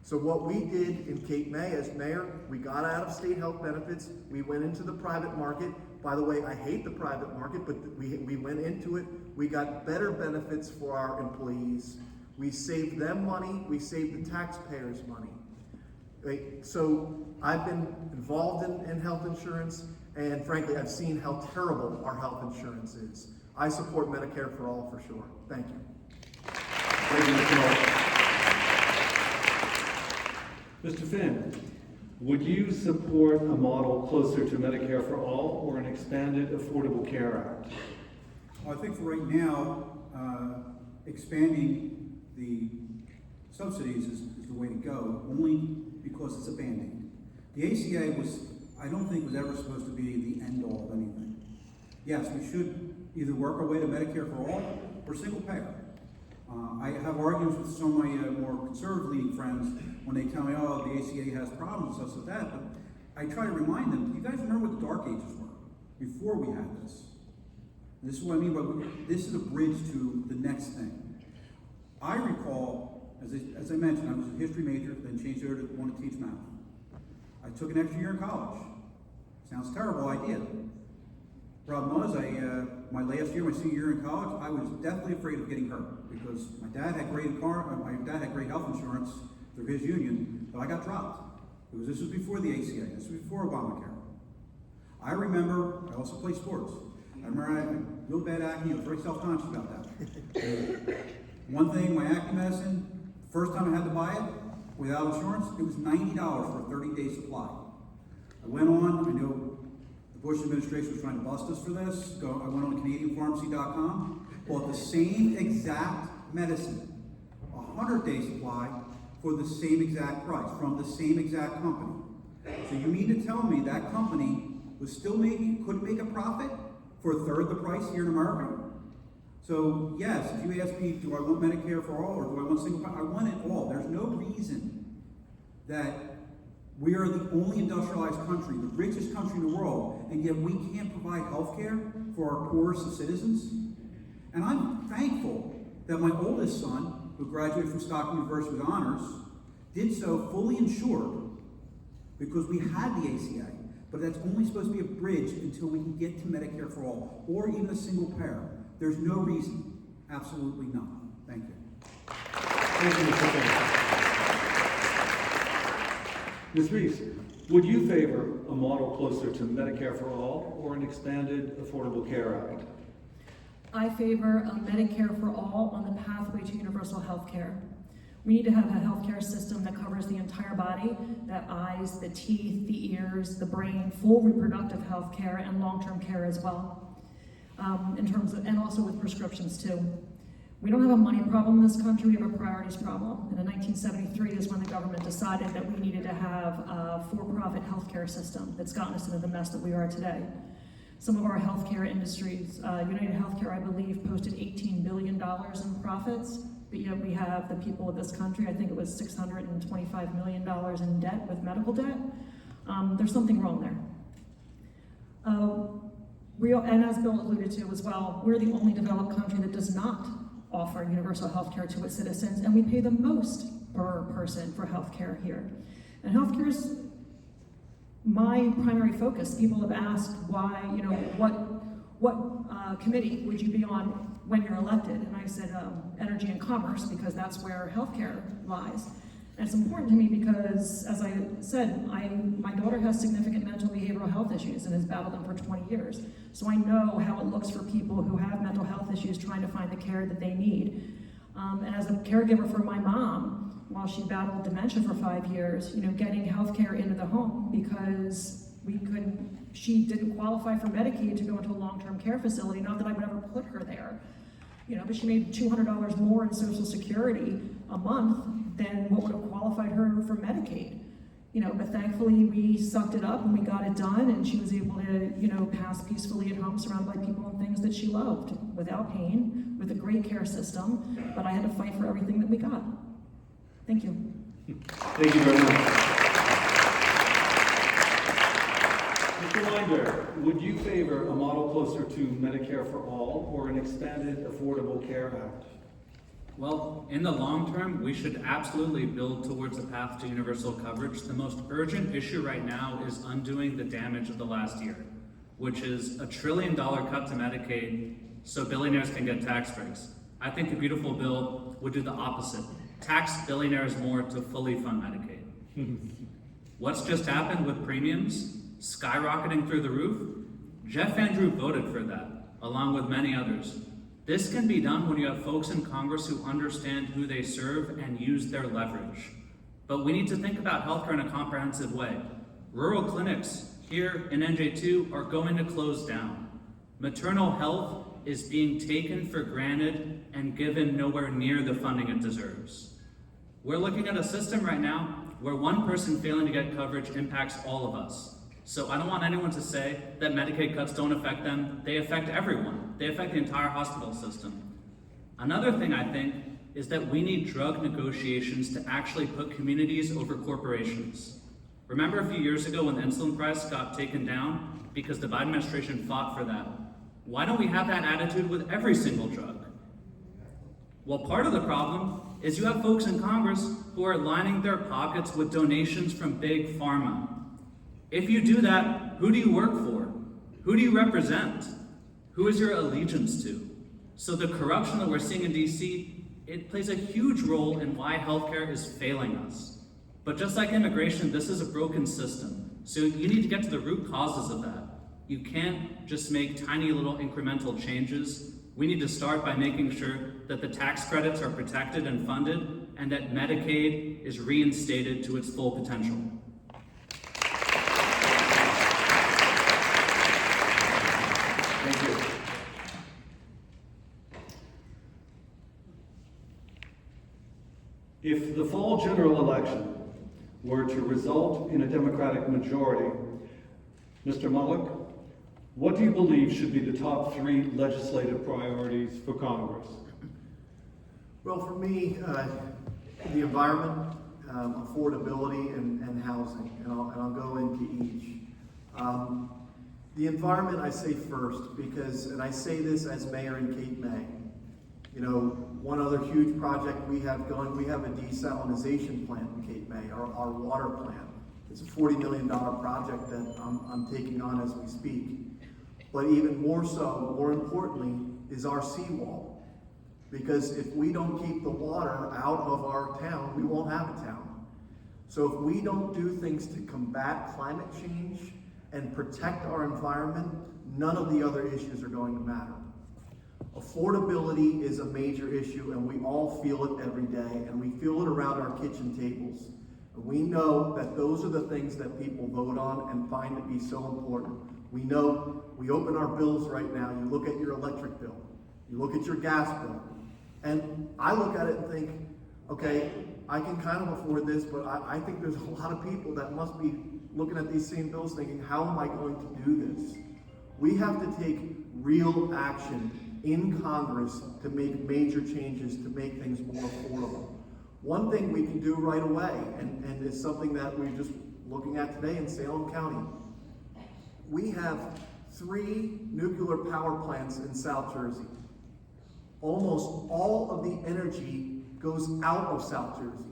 So what we did in Cape May as mayor, we got out of state health benefits, we went into the private market. By the way, I hate the private market, but we went into it. We got better benefits for our employees. We saved them money, we saved the taxpayers money. Right? So I've been involved in health insurance, and frankly, I've seen how terrible our health insurance is. I support Medicare for all for sure. Thank you. Thank you, Mr. Mullock. Mr. Finn, would you support a model closer to Medicare for All or an expanded Affordable Care Act? Well, I think for right now, expanding the subsidies is the way to go, only because it's a Band-Aid. The ACA I don't think was ever supposed to be the end-all of anything. Yes, we should either work our way to Medicare for all or single payer. I have arguments with some of my more conservative-leaning friends when they tell me, oh, the ACA has problems and stuff like that, but I try to remind them, you guys remember what the dark ages were before we had this? And this is what I mean by, this is a bridge to the next thing. I recall, as I mentioned, I was a history major, then changed over to want to teach math. I took an extra year in college. Sounds a terrible idea. Problem was, my last year, my senior year in college, I was deathly afraid of getting hurt because my dad had great health insurance through his union, but I got dropped because this was before the ACA. This was before Obamacare. I remember, I also played sports. I remember I had real bad acne. I was very self-conscious about that. One thing, my acne medicine, first time I had to buy it without insurance, it was $90 for a 30-day supply. I went on, I know the Bush administration was trying to bust us for this. I went on CanadianPharmacy.com, bought the same exact medicine, a 100-day supply for the same exact price, from the same exact company. So you mean to tell me that company was still couldn't make a profit for a third the price here in America? So yes, if you ask me, do I want Medicare for all or do I want single payer? I want it all. There's no reason that we are the only industrialized country, the richest country in the world, and yet we can't provide health care for our poorest citizens. And I'm thankful that my oldest son, who graduated from Stockton University with honors, did so fully insured because we had the ACA. But that's only supposed to be a bridge until we can get to Medicare for all, or even a single payer. There's no reason, absolutely none. Thank you. Thank you, Mr. Finn. Ms. Reese, would you favor a model closer to Medicare for All or an expanded Affordable Care Act? I favor a Medicare for all on the pathway to universal health care. We need to have a healthcare system that covers the entire body, the eyes, the teeth, the ears, the brain, full reproductive health care and long-term care as well. And also with prescriptions too. We don't have a money problem in this country, we have a priorities problem. And in 1973 is when the government decided that we needed to have a for-profit healthcare system that's gotten us into the mess that we are today. Some of our healthcare industries, United Healthcare, I believe, posted $18 billion in profits, but yet we have the people of this country, I think it was $625 million in debt with medical debt. There's something wrong there. And as Bill alluded to as well, we're the only developed country that does not offer universal health care to its citizens, and we pay the most per person for health care here. And health care is my primary focus. People have asked why, what committee would you be on when you're elected? And I said energy and commerce, because that's where healthcare lies. And it's important to me because, as I said, my daughter has significant mental and behavioral health issues and has battled them for 20 years. So I know how it looks for people who have mental health issues trying to find the care that they need. And as a caregiver for my mom, while she battled dementia for 5 years, getting health care into the home because she didn't qualify for Medicaid to go into a long-term care facility, not that I would ever put her there, but she made $200 more in Social Security a month than what would have qualified her for Medicaid. But thankfully we sucked it up and we got it done, and she was able to, pass peacefully at home surrounded by people and things that she loved, without pain, with a great care system, but I had to fight for everything that we got. Thank you. Thank you very much. Mr. Winder, would you favor a model closer to Medicare for All or an expanded Affordable Care Act? Well, in the long term, we should absolutely build towards a path to universal coverage. The most urgent issue right now is undoing the damage of the last year, which is $1 trillion cut to Medicaid so billionaires can get tax breaks. I think a beautiful bill would do the opposite. Tax billionaires more to fully fund Medicaid. What's just happened with premiums skyrocketing through the roof? Jeff Andrew voted for that, along with many others. This can be done when you have folks in Congress who understand who they serve and use their leverage. But we need to think about healthcare in a comprehensive way. Rural clinics here in NJ2 are going to close down. Maternal health is being taken for granted and given nowhere near the funding it deserves. We're looking at a system right now where one person failing to get coverage impacts all of us. So I don't want anyone to say that Medicaid cuts don't affect them. They affect everyone. They affect the entire hospital system. Another thing I think is that we need drug negotiations to actually put communities over corporations. Remember a few years ago when the insulin price got taken down because the Biden administration fought for that? Why don't we have that attitude with every single drug? Well, part of the problem is you have folks in Congress who are lining their pockets with donations from big pharma. If you do that, who do you work for? Who do you represent? Who is your allegiance to? So the corruption that we're seeing in DC, it plays a huge role in why healthcare is failing us. But just like immigration, this is a broken system. So you need to get to the root causes of that. You can't just make tiny little incremental changes. We need to start by making sure that the tax credits are protected and funded, and that Medicaid is reinstated to its full potential. Thank you. If the fall general election were to result in a Democratic majority, Mr. Mullock, what do you believe should be the top 3 legislative priorities for Congress? Well, for me, the environment, affordability, and housing, and I'll go into each. The environment I say first because, and I say this as mayor in Cape May, one other huge project we have going, we have a desalinization plant in Cape May, our water plant. It's a $40 million project that I'm taking on as we speak. But even more so, more importantly, is our seawall. Because if we don't keep the water out of our town, we won't have a town. So if we don't do things to combat climate change and protect our environment, none of the other issues are going to matter. Affordability is a major issue, and we all feel it every day, and we feel it around our kitchen tables. We know that those are the things that people vote on and find to be so important. We know, we open our bills right now, you look at your electric bill, you look at your gas bill, and I look at it and think, okay, I can kind of afford this, but I think there's a lot of people that must be looking at these same bills thinking, how am I going to do this? We have to take real action in Congress to make major changes to make things more affordable. One thing we can do right away, and it's something that we're just looking at today in Salem County. We have 3 nuclear power plants in South Jersey. Almost all of the energy goes out of South Jersey.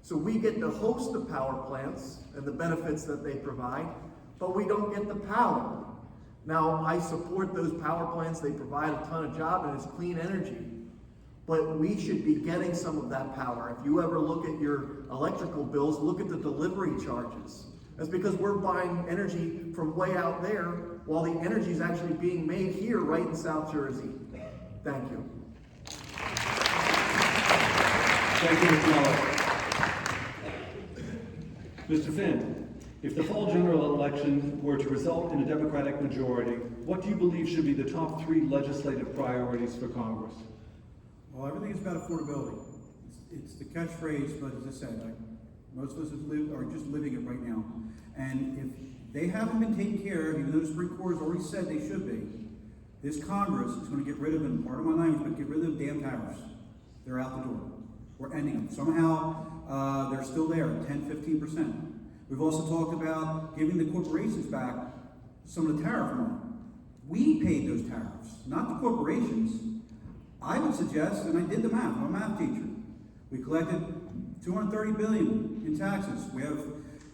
So we get to host the power plants and the benefits that they provide, but we don't get the power. Now, I support those power plants. They provide a ton of jobs and it's clean energy. But we should be getting some of that power. If you ever look at your electrical bills, look at the delivery charges. That's because we're buying energy from way out there while the energy is actually being made here right in South Jersey. Thank you. Thank you, Mr. Mullock. Mr. Finn, if the fall general election were to result in a Democratic majority, what do you believe should be the top 3 legislative priorities for Congress? Well, everything is about affordability. It's the catchphrase, but as I said, most of us are just living it right now. And if they haven't been taken care of, even though the Supreme Court has already said they should be, this Congress is going to get rid of them, pardon my language, but get rid of the damn tariffs. They're out the door. We're ending them. Somehow, they're still there at 10, 15%. We've also talked about giving the corporations back some of the tariff money. We paid those tariffs, not the corporations. I would suggest, and I did the math, I'm a math teacher. We collected $230 billion in taxes. We have,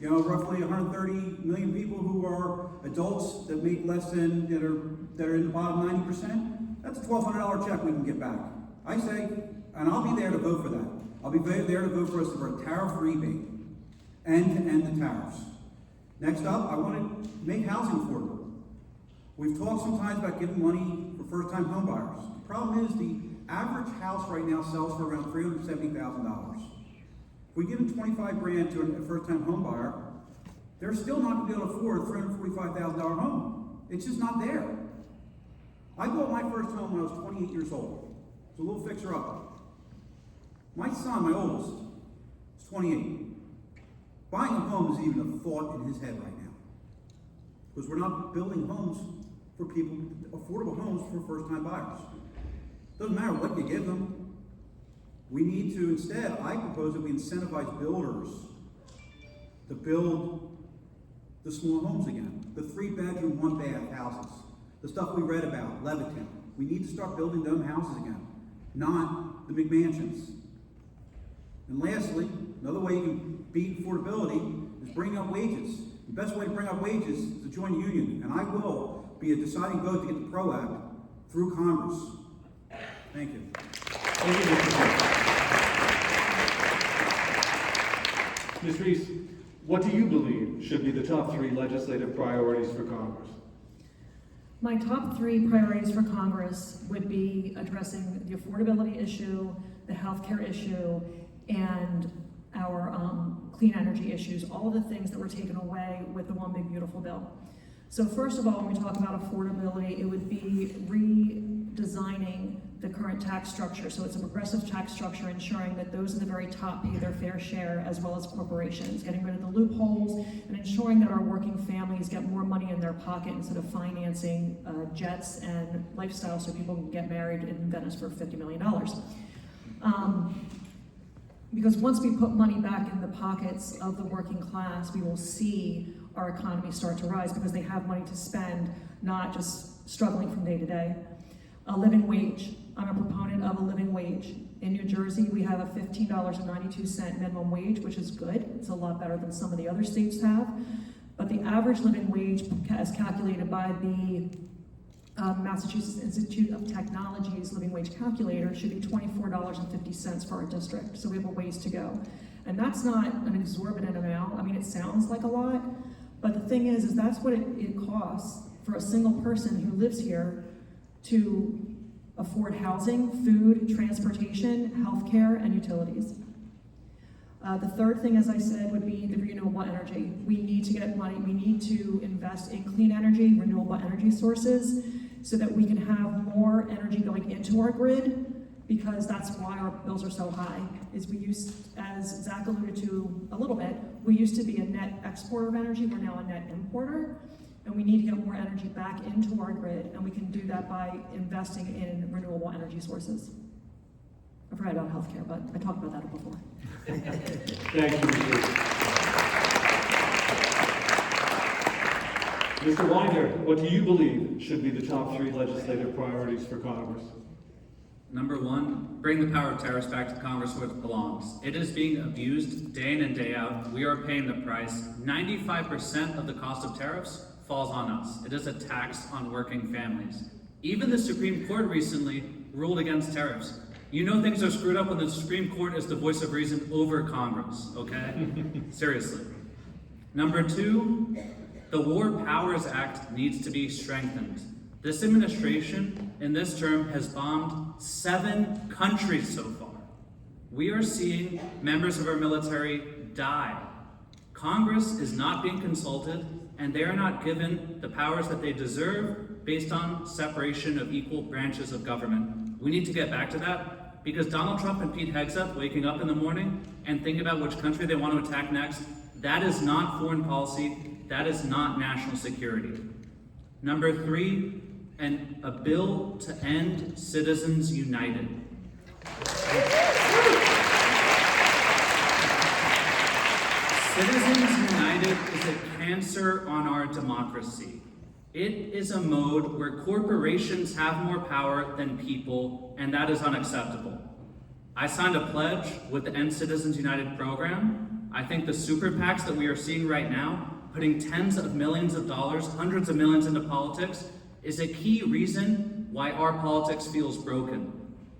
roughly 130 million people who are adults that make less than, that are in the bottom 90%. That's a $1,200 check we can get back. I say, and I'll be there to vote for that. I'll be there to vote for us for a tariff rebate and to end the tariffs. Next up, I want to make housing affordable. We've talked sometimes about giving money for first-time home buyers. The problem is the average house right now sells for around $370,000. If we give them $25,000 to a first-time home buyer, they're still not going to be able to afford a $345,000 home. It's just not there. I bought my first home when I was 28 years old. It's a little fixer-upper. My son, my oldest, is 28. Buying a home is even a thought in his head right now. Because we're not building homes for people, affordable homes for first-time buyers. Doesn't matter what you give them. We need to, instead, I propose that we incentivize builders to build the small homes again. The 3-bedroom, 1-bath houses. The stuff we read about, Levittown. We need to start building them houses again, not the McMansions. And lastly, another way you can beat affordability is bring up wages. The best way to bring up wages is to join a union, and I will be a deciding vote to get the PRO Act through Congress. Thank you. Thank you, Mr. Finn. Ms. Reese, what do you believe should be the top 3 legislative priorities for Congress? My top 3 priorities for Congress would be addressing the affordability issue, the healthcare issue, and our clean energy issues, all of the things that were taken away with the One Big Beautiful Bill. So first of all, when we talk about affordability, it would be redesigning the current tax structure. So it's a progressive tax structure, ensuring that those at the very top pay their fair share, as well as corporations, getting rid of the loopholes and ensuring that our working families get more money in their pocket instead of financing jets and lifestyle so people can get married in Venice for $50 million. Because once we put money back in the pockets of the working class, we will see our economy start to rise because they have money to spend, not just struggling from day to day. A living wage. I'm a proponent of a living wage. In New Jersey, we have a $15.92 minimum wage, which is good. It's a lot better than some of the other states have. But the average living wage, as calculated by the Massachusetts Institute of Technology's living wage calculator, should be $24.50 for our district. So we have a ways to go. And that's not an exorbitant amount. I mean, it sounds like a lot, but the thing is that's what it costs for a single person who lives here to afford housing, food, transportation, healthcare, and utilities. The third thing, as I said, would be the renewable energy. We need to get money, we need to invest in clean energy, renewable energy sources, so that we can have more energy going into our grid, because that's why our bills are so high. Is we used, as Zach alluded to a little bit, we used to be a net exporter of energy, we're now a net importer, and we need to get more energy back into our grid, and we can do that by investing in renewable energy sources. I forgot about healthcare, but I talked about that before. Thank you, Mr. Winder, what do you believe should be the top 3 legislative priorities for Congress? Number 1, bring the power of tariffs back to Congress where it belongs. It is being abused day in and day out. We are paying the price. 95% of the cost of tariffs falls on us. It is a tax on working families. Even the Supreme Court recently ruled against tariffs. You know things are screwed up when the Supreme Court is the voice of reason over Congress, okay? Seriously. Number 2, the War Powers Act needs to be strengthened. This administration in this term has bombed 7 countries so far. We are seeing members of our military die. Congress is not being consulted, and they are not given the powers that they deserve based on separation of equal branches of government. We need to get back to that, because Donald Trump and Pete Hegseth waking up in the morning and thinking about which country they want to attack next, that is not foreign policy, that is not national security. Number 3, a bill to end Citizens United. Citizens United is a cancer on our democracy. It is a mode where corporations have more power than people, and that is unacceptable. I signed a pledge with the End Citizens United program. I think the super PACs that we are seeing right now, putting tens of millions of dollars, hundreds of millions into politics, is a key reason why our politics feels broken.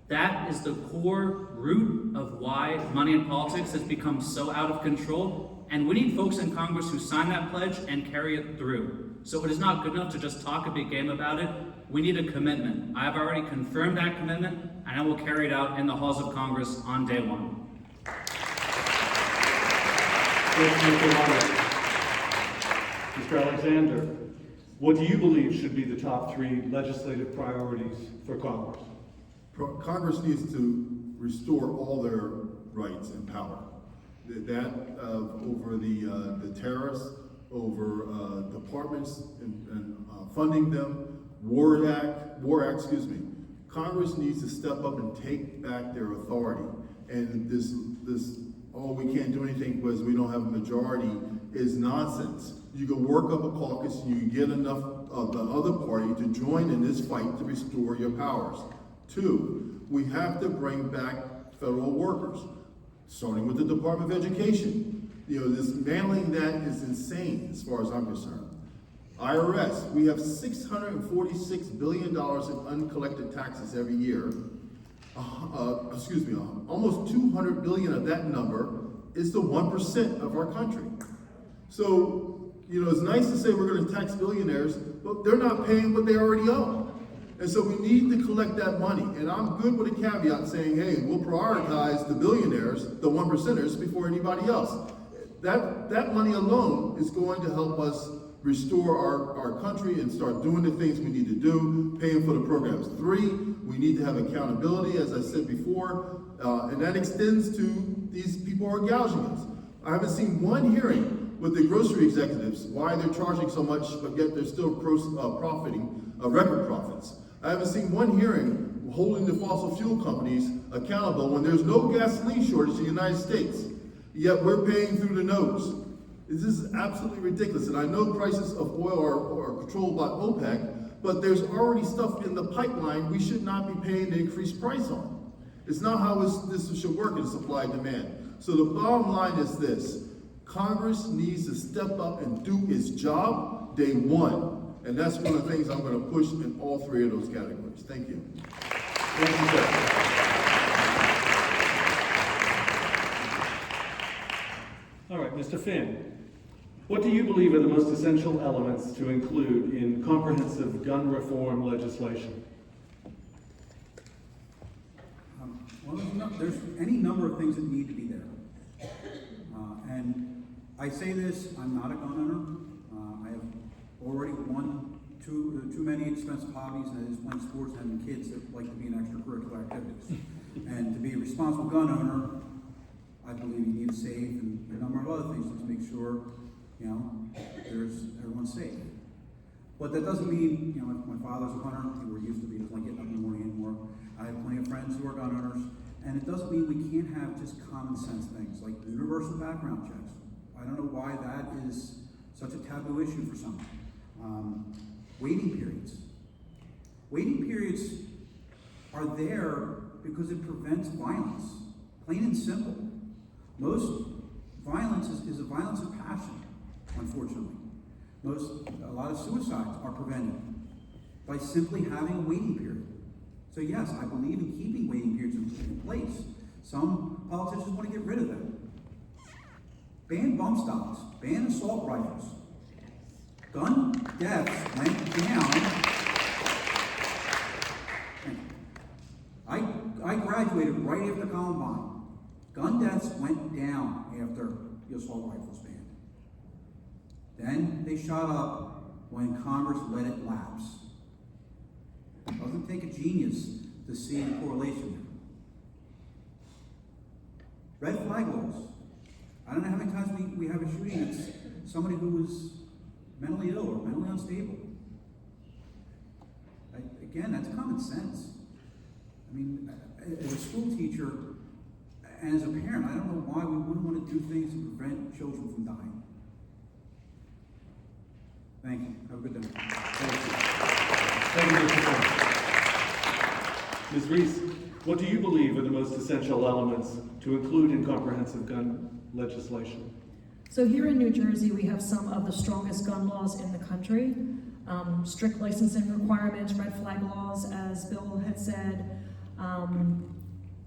That is the core root of why money in politics has become so out of control, and we need folks in Congress who sign that pledge and carry it through. So it is not good enough to just talk a big game about it. We need a commitment. I have already confirmed that commitment, and I will carry it out in the halls of Congress on day 1. Mr. Alexander, what do you believe should be the top 3 legislative priorities for Congress? Congress needs to restore all their rights and power. Over the tariffs, over departments and funding them, War Act. Congress needs to step up and take back their authority. And this we can't do anything because we don't have a majority is nonsense. You can work up a caucus and you can get enough of the other party to join in this fight to restore your powers. 2, we have to bring back federal workers, starting with the Department of Education. Dismantling that is insane as far as I'm concerned. IRS, we have $646 billion in uncollected taxes every year. Almost 200 billion of that number is the 1% of our country. So, it's nice to say we're going to tax billionaires, but they're not paying what they already owe. And so we need to collect that money. And I'm good with a caveat saying, hey, we'll prioritize the billionaires, the 1%ers, before anybody else. That money alone is going to help us restore our country and start doing the things we need to do, paying for the programs. 3, we need to have accountability, as I said before, and that extends to these people who are gouging us. I haven't seen one hearing with the grocery executives why they're charging so much, but yet they're still profiting record profits. I haven't seen one hearing holding the fossil fuel companies accountable when there's no gasoline shortage in the United States, yet we're paying through the nose. This is absolutely ridiculous, and I know prices of oil are controlled by OPEC, but there's already stuff in the pipeline we should not be paying the increased price on. It's not how this should work in supply and demand. So the bottom line is this: Congress needs to step up and do its job day 1. And that's one of the things I'm going to push in all 3 of those categories. Thank you. Thank you, sir. right, Mr. Finn, what do you believe are the most essential elements to include in comprehensive gun reform legislation? Well, there's any number of things that need to be there. And I say this, I'm not a gun owner. I have already too many expensive hobbies, and I just playing sports and having kids that like to be in extracurricular activities. And to be a responsible gun owner, I believe you need a safe and a number of other things to make sure, everyone's safe. But that doesn't mean, my father's a hunter, he used to be, he doesn't get up in the morning anymore. I have plenty of friends who are gun owners, and it doesn't mean we can't have just common sense things like universal background checks. I don't know why that is such a taboo issue for some. Waiting periods. Waiting periods are there because it prevents violence, plain and simple. Most violence is a violence of passion, unfortunately. A lot of suicides are prevented by simply having a waiting period. So yes, I believe in keeping waiting periods in place. Some politicians want to get rid of them. Ban bump stocks, ban assault rifles. Gun deaths went down. I graduated right after Columbine. Gun deaths went down after the assault rifles banned. Then they shot up when Congress let it lapse. It doesn't take a genius to see the correlation there. Red flag laws. I don't know how many times we have a shooting that's somebody who is mentally ill or mentally unstable. Again, that's common sense. I mean, as a school teacher and as a parent, I don't know why we wouldn't want to do things to prevent children from dying. Thank you. Have a good day. Thank you, Mr. Finn. Ms. Reese, what do you believe are the most essential elements to include in comprehensive gun legislation? So here in New Jersey, we have some of the strongest gun laws in the country. Strict licensing requirements, red flag laws, as Bill had said.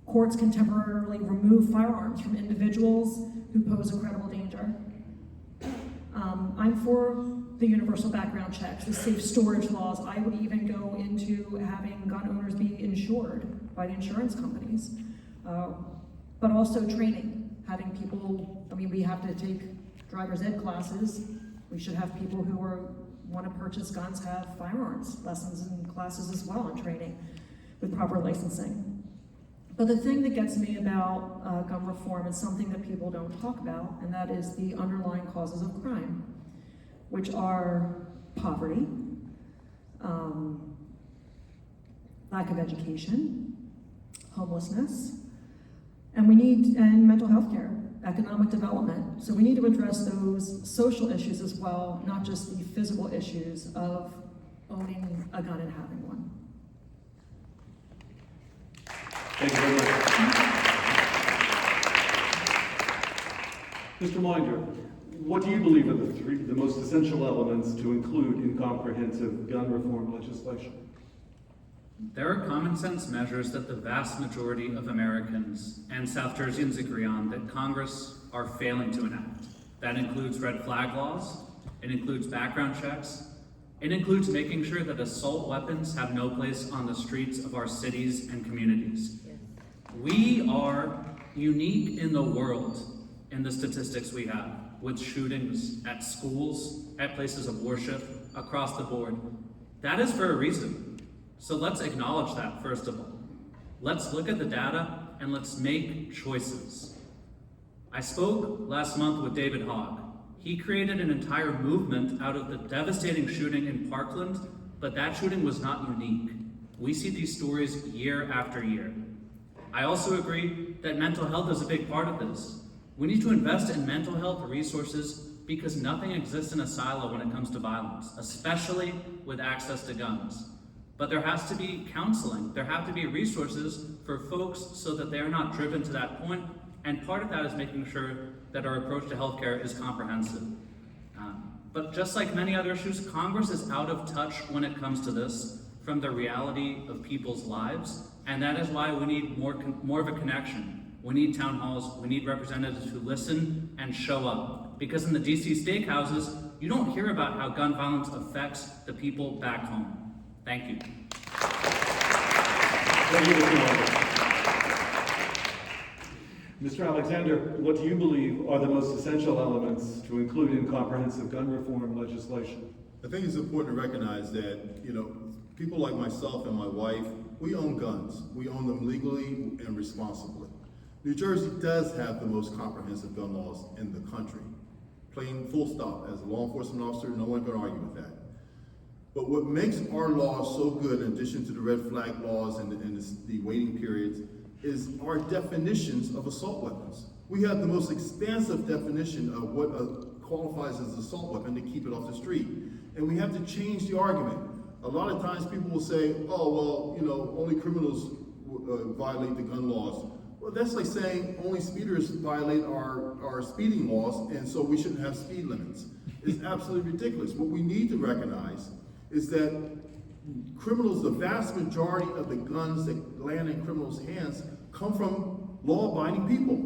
Courts can temporarily remove firearms from individuals who pose a credible danger. I'm for the universal background checks, the safe storage laws. I would even go into having gun owners be insured by the insurance companies. But also training, having people, we have to take driver's ed classes. We should have people who want to purchase guns have firearms lessons and classes as well, and training with proper licensing. But the thing that gets me about gun reform is something that people don't talk about, and that is the underlying causes of crime, which are poverty, lack of education, homelessness, and mental health care, economic development. So we need to address those social issues as well, not just the physical issues of owning a gun and having one. Thank you very much. Mr. Winder, what do you believe are the most essential elements to include in comprehensive gun reform legislation? There are common sense measures that the vast majority of Americans and South Jerseyans agree on that Congress are failing to enact. That includes red flag laws, it includes background checks, it includes making sure that assault weapons have no place on the streets of our cities and communities. We are unique in the world in the statistics we have, with shootings at schools, at places of worship, across the board. That is for a reason. So let's acknowledge that, first of all. Let's look at the data and let's make choices. I spoke last month with David Hogg. He created an entire movement out of the devastating shooting in Parkland, but that shooting was not unique. We see these stories year after year. I also agree that mental health is a big part of this. We need to invest in mental health resources because nothing exists in a silo when it comes to violence, especially with access to guns. But there has to be counseling. There have to be resources for folks so that they're not driven to that point. And part of that is making sure that our approach to healthcare is comprehensive. But just like many other issues, Congress is out of touch when it comes to this from the reality of people's lives. And that is why we need more of a connection We need town halls. We need representatives who listen and show up. Because in the DC steakhouses, you don't hear about how gun violence affects the people back home. Thank you. Thank you, Mr. Mullock. Mr. Alexander, what do you believe are the most essential elements to include in comprehensive gun reform legislation? I think it's important to recognize that, people like myself and my wife, we own guns. We own them legally and responsibly. New Jersey does have the most comprehensive gun laws in the country. Plain full stop. As a law enforcement officer, no one can argue with that. But what makes our laws so good, in addition to the red flag laws and the waiting periods, is our definitions of assault weapons. We have the most expansive definition of what qualifies as an assault weapon to keep it off the street. And we have to change the argument. A lot of times people will say, oh, well, only criminals violate the gun laws. Well, that's like saying only speeders violate our speeding laws, and so we shouldn't have speed limits. It's absolutely ridiculous. What we need to recognize is that criminals, the vast majority of the guns that land in criminals' hands come from law-abiding people.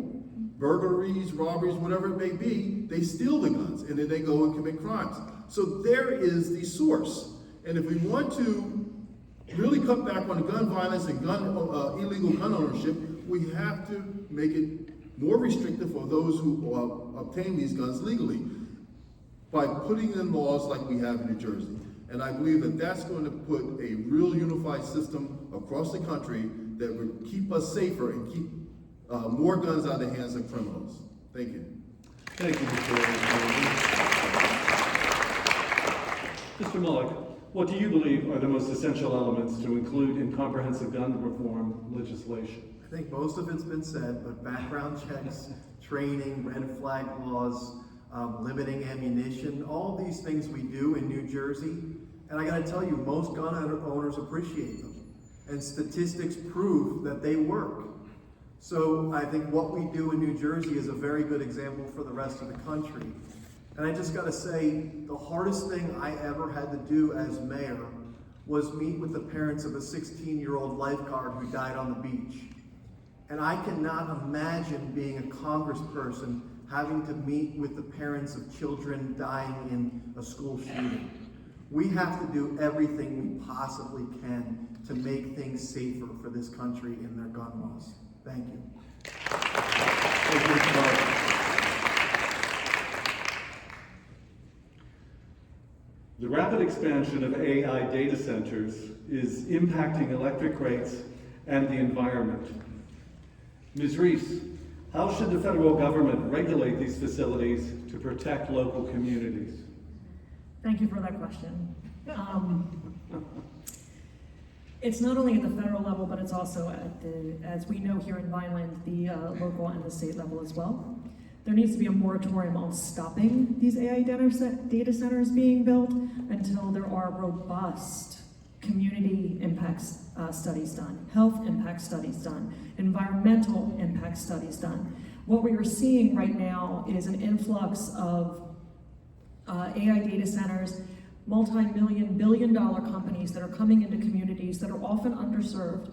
Burglaries, robberies, whatever it may be, they steal the guns and then they go and commit crimes. So there is the source. And if we want to really cut back on gun violence and illegal gun ownership, we have to make it more restrictive for those who obtain these guns legally by putting in laws like we have in New Jersey. And I believe that that's going to put a real unified system across the country that would keep us safer and keep more guns out of the hands of criminals. Thank you. Thank you, Mr. Mr. Mullock, what do you believe are the most essential elements to include in comprehensive gun reform legislation? I think most of it's been said, but background checks, training, red flag laws, limiting ammunition, all these things we do in New Jersey. And I gotta tell you, most gun owners appreciate them. And statistics prove that they work. So I think what we do in New Jersey is a very good example for the rest of the country. And I just gotta say, the hardest thing I ever had to do as mayor was meet with the parents of a 16-year-old lifeguard who died on the beach. And I cannot imagine being a congressperson having to meet with the parents of children dying in a school shooting. We have to do everything we possibly can to make things safer for this country in their gun laws. Thank you. Thank you, Mr. Mullock. The rapid expansion of AI data centers is impacting electric rates and the environment. Ms. Reese, how should the federal government regulate these facilities to protect local communities? Thank you for that question. It's not only at the federal level, but it's also at as we know here in Vineland, the local and the state level as well. There needs to be a moratorium on stopping these AI data centers being built until there are robust community impact studies done, health impact studies done, environmental impact studies done. What we are seeing right now is an influx of AI data centers, multi-million, billion-dollar companies that are coming into communities that are often underserved,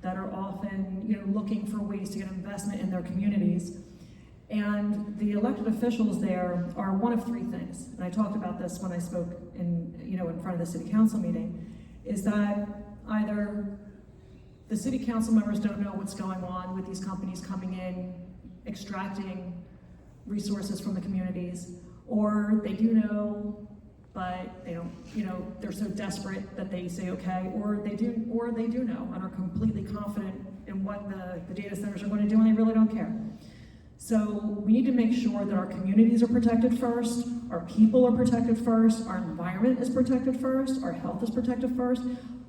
that are often looking for ways to get investment in their communities. And the elected officials there are one of three things. And I talked about this when I spoke in front of the city council meeting, is that either the city council members don't know what's going on with these companies coming in, extracting resources from the communities, or they do know, but they don't, they're so desperate that they say okay, or they do know and are completely confident in what the data centers are going to do and they really don't care. So we need to make sure that our communities are protected first, our people are protected first, our environment is protected first, our health is protected first,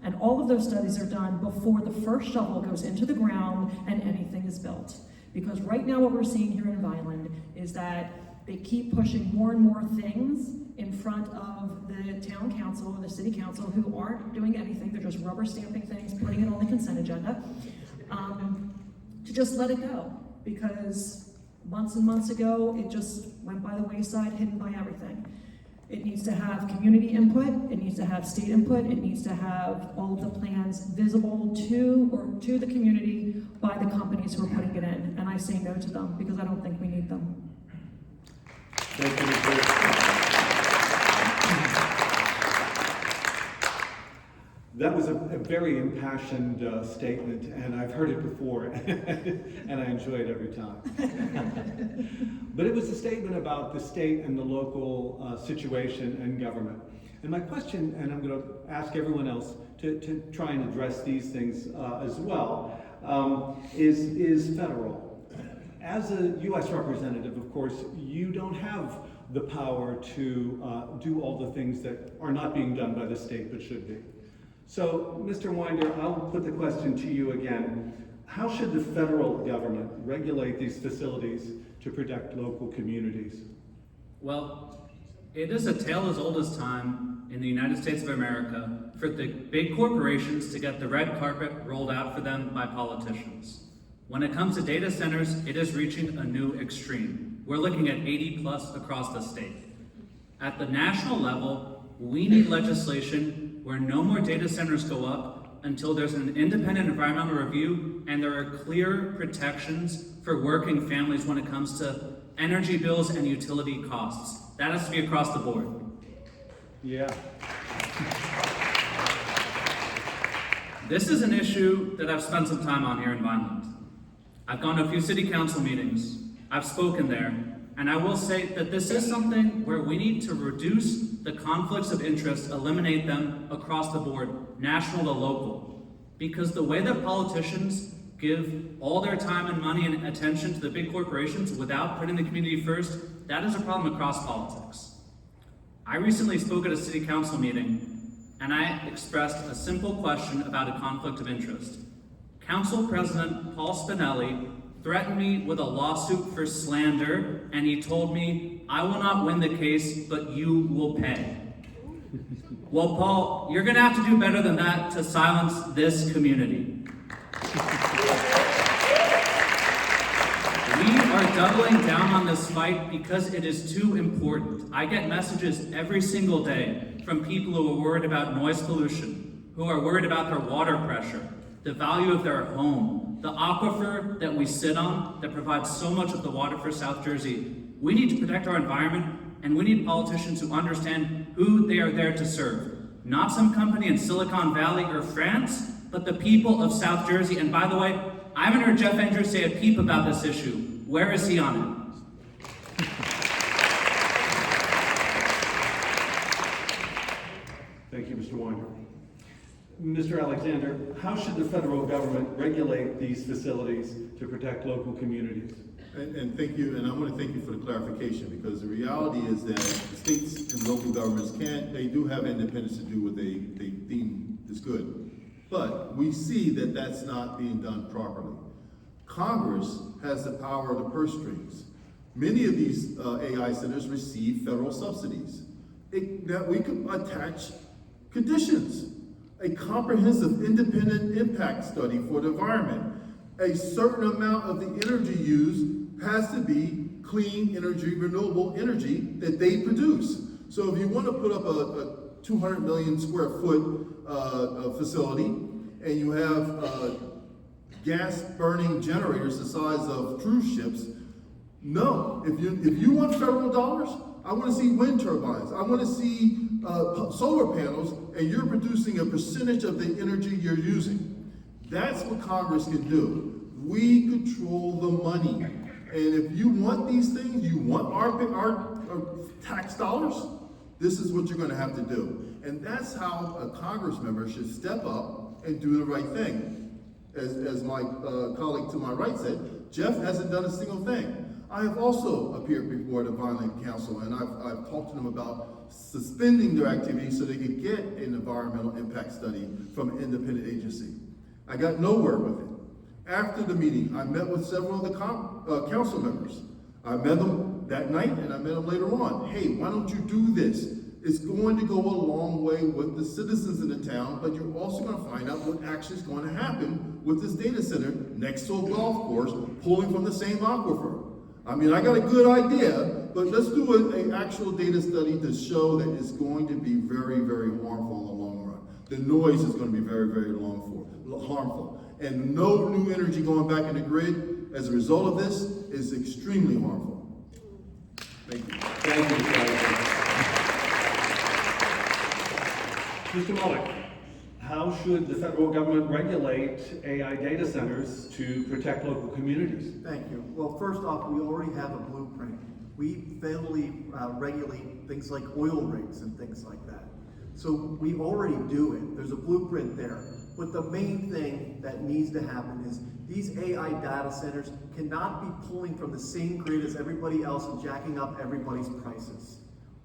and all of those studies are done before the first shovel goes into the ground and anything is built. Because right now what we're seeing here in Vineland is that they keep pushing more and more things in front of the town council or the city council who aren't doing anything, they're just rubber stamping things, putting it on the consent agenda, to just let it go. Because months and months ago, it just went by the wayside, hidden by everything. It needs to have community input, it needs to have state input, it needs to have all of the plans visible to the community by the companies who are putting it in. And I say no to them because I don't think we need them. Thank you, Ms. Reese. That was a very impassioned statement, and I've heard it before, and I enjoy it every time. But it was a statement about the state and the local situation and government. And my question, and I'm going to ask everyone else to try and address these things as well, is federal. As a U.S. representative, of course, you don't have the power to do all the things that are not being done by the state but should be. So, Mr. Winder, I'll put the question to you again. How should the federal government regulate these facilities to protect local communities? Well, it is a tale as old as time in the United States of America for the big corporations to get the red carpet rolled out for them by politicians. When it comes to data centers, it is reaching a new extreme. We're looking at 80+ across the state. At the national level, we need legislation where no more data centers go up until there's an independent environmental review and there are clear protections for working families when it comes to energy bills and utility costs. That has to be across the board. Yeah. This is an issue that I've spent some time on here in Vineland. I've gone to a few city council meetings, I've spoken there, and I will say that this is something where we need to reduce the conflicts of interest, eliminate them across the board, national to local. Because the way that politicians give all their time and money and attention to the big corporations without putting the community first, that is a problem across politics. I recently spoke at a city council meeting, and I expressed a simple question about a conflict of interest. Council President Paul Spinelli threatened me with a lawsuit for slander, and he told me, I will not win the case, but you will pay. Well, Paul, you're gonna have to do better than that to silence this community. We are doubling down on this fight because it is too important. I get messages every single day from people who are worried about noise pollution, who are worried about their water pressure, the value of their home, the aquifer that we sit on that provides so much of the water for South Jersey. We need to protect our environment, and we need politicians who understand who they are there to serve. Not some company in Silicon Valley or France, but the people of South Jersey. And by the way, I haven't heard Jeff Andrews say a peep about this issue. Where is he on it? Thank you, Mr. Winder. Mr. Alexander, how should the federal government regulate these facilities to protect local communities? And thank you, and I want to thank you for the clarification, because the reality is that the states and local governments they do have independence to do what they deem is good. But we see that that's not being done properly. Congress has the power of the purse strings. Many of these AI centers receive federal subsidies. That we could attach conditions, a comprehensive independent impact study for the environment. A certain amount of the energy used has to be clean energy, renewable energy that they produce. So if you want to put up a 200 million square foot facility and you have gas burning generators the size of cruise ships, no. If you want federal dollars, I want to see wind turbines. I want to see solar panels, and you're producing a percentage of the energy you're using. That's what Congress can do. We control the money. And if you want these things, you want our tax dollars, this is what you're going to have to do. And that's how a Congress member should step up and do the right thing. As my colleague to my right said, Jeff hasn't done a single thing. I have also appeared before the Vineland Council, and I've talked to them about suspending their activities so they could get an environmental impact study from an independent agency. I got nowhere with it. After the meeting, I met with several of the council members. I met them that night, and I met them later on. Hey, why don't you do this? It's going to go a long way with the citizens in the town, but you're also going to find out what actually is going to happen with this data center next to a golf course pulling from the same aquifer. I mean, I got a good idea, But let's do an actual data study to show that it's going to be very, very harmful in the long run. The noise is going to be very, very harmful. And no new energy going back in the grid as a result of this is extremely harmful. Thank you. Thank you, Mr. Mullock, how should the federal government regulate AI data centers to protect local communities? Thank you. Well, first off, we already have a blueprint. We federally regulate things like oil rigs and things like that. So we already do it. There's a blueprint there. But the main thing that needs to happen is these AI data centers cannot be pulling from the same grid as everybody else and jacking up everybody's prices.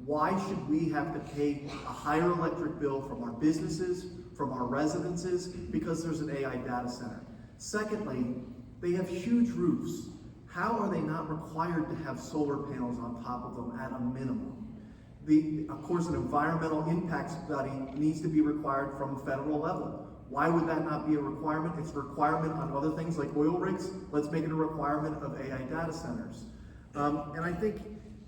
Why should we have to pay a higher electric bill from our businesses, from our residences, because there's an AI data center? Secondly, they have huge roofs. How are they not required to have solar panels on top of them at a minimum? Of course, an environmental impact study needs to be required from the federal level. Why would that not be a requirement? It's a requirement on other things like oil rigs. Let's make it a requirement of AI data centers. And I think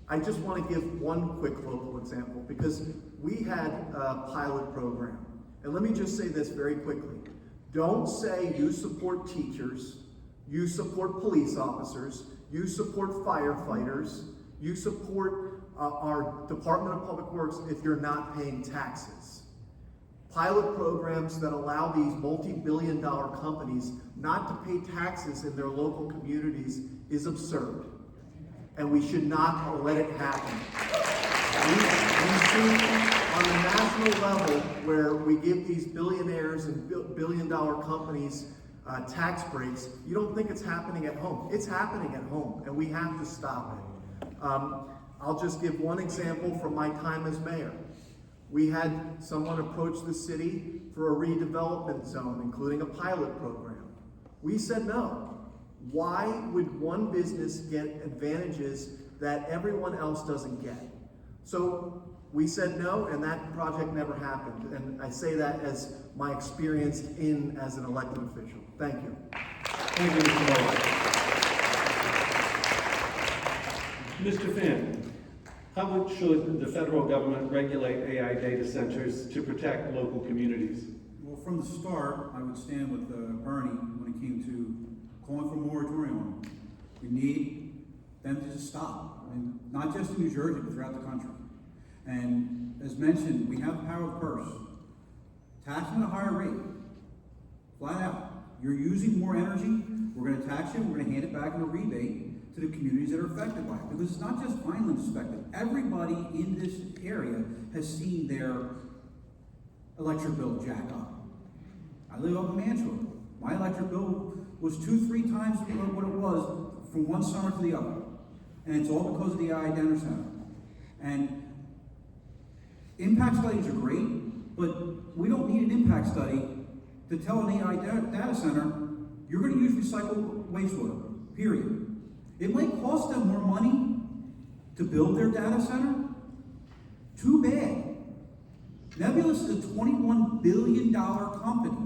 I just want to give one quick local example, because we had a pilot program. And let me just say this very quickly. Don't say you support teachers, you support police officers, you support firefighters, you support our Department of Public Works if you're not paying taxes. Pilot programs that allow these multi-billion-dollar companies not to pay taxes in their local communities is absurd. And we should not let it happen. We see on a national level where we give these billionaires and billion-dollar companies tax breaks. You don't think it's happening at home. It's happening at home, and we have to stop it. I'll just give one example from my time as mayor. We had someone approach the city for a redevelopment zone, including a pilot program. We said no. Why would one business get advantages that everyone else doesn't get? So we said no, and that project never happened. And I say that as my experience as an elected official. Thank you. Thank you, Mr. Mullock. Mr. Finn, how should the federal government regulate AI data centers to protect local communities? Well, from the start, I would stand with Bernie when it came to calling for a moratorium. We need them to just stop. I mean, not just in New Jersey, but throughout the country. And as mentioned, we have the power of the purse. Tax them at a higher rate. Flat out. You're using more energy, we're going to tax you, we're going to hand it back in a rebate to the communities that are affected by it. Because it's not just Vineland's affected. Everybody in this area has seen their electric bill jack up. I live up in Mansfield. My electric bill was 2-3 times what it was from one summer to the other. And it's all because of the AI data center. And impact studies are great, but we don't need an impact study to tell an AI data center, you're going to use recycled wastewater, period. It might cost them more money to build their data center. Too bad. Nebulous is a $21 billion company.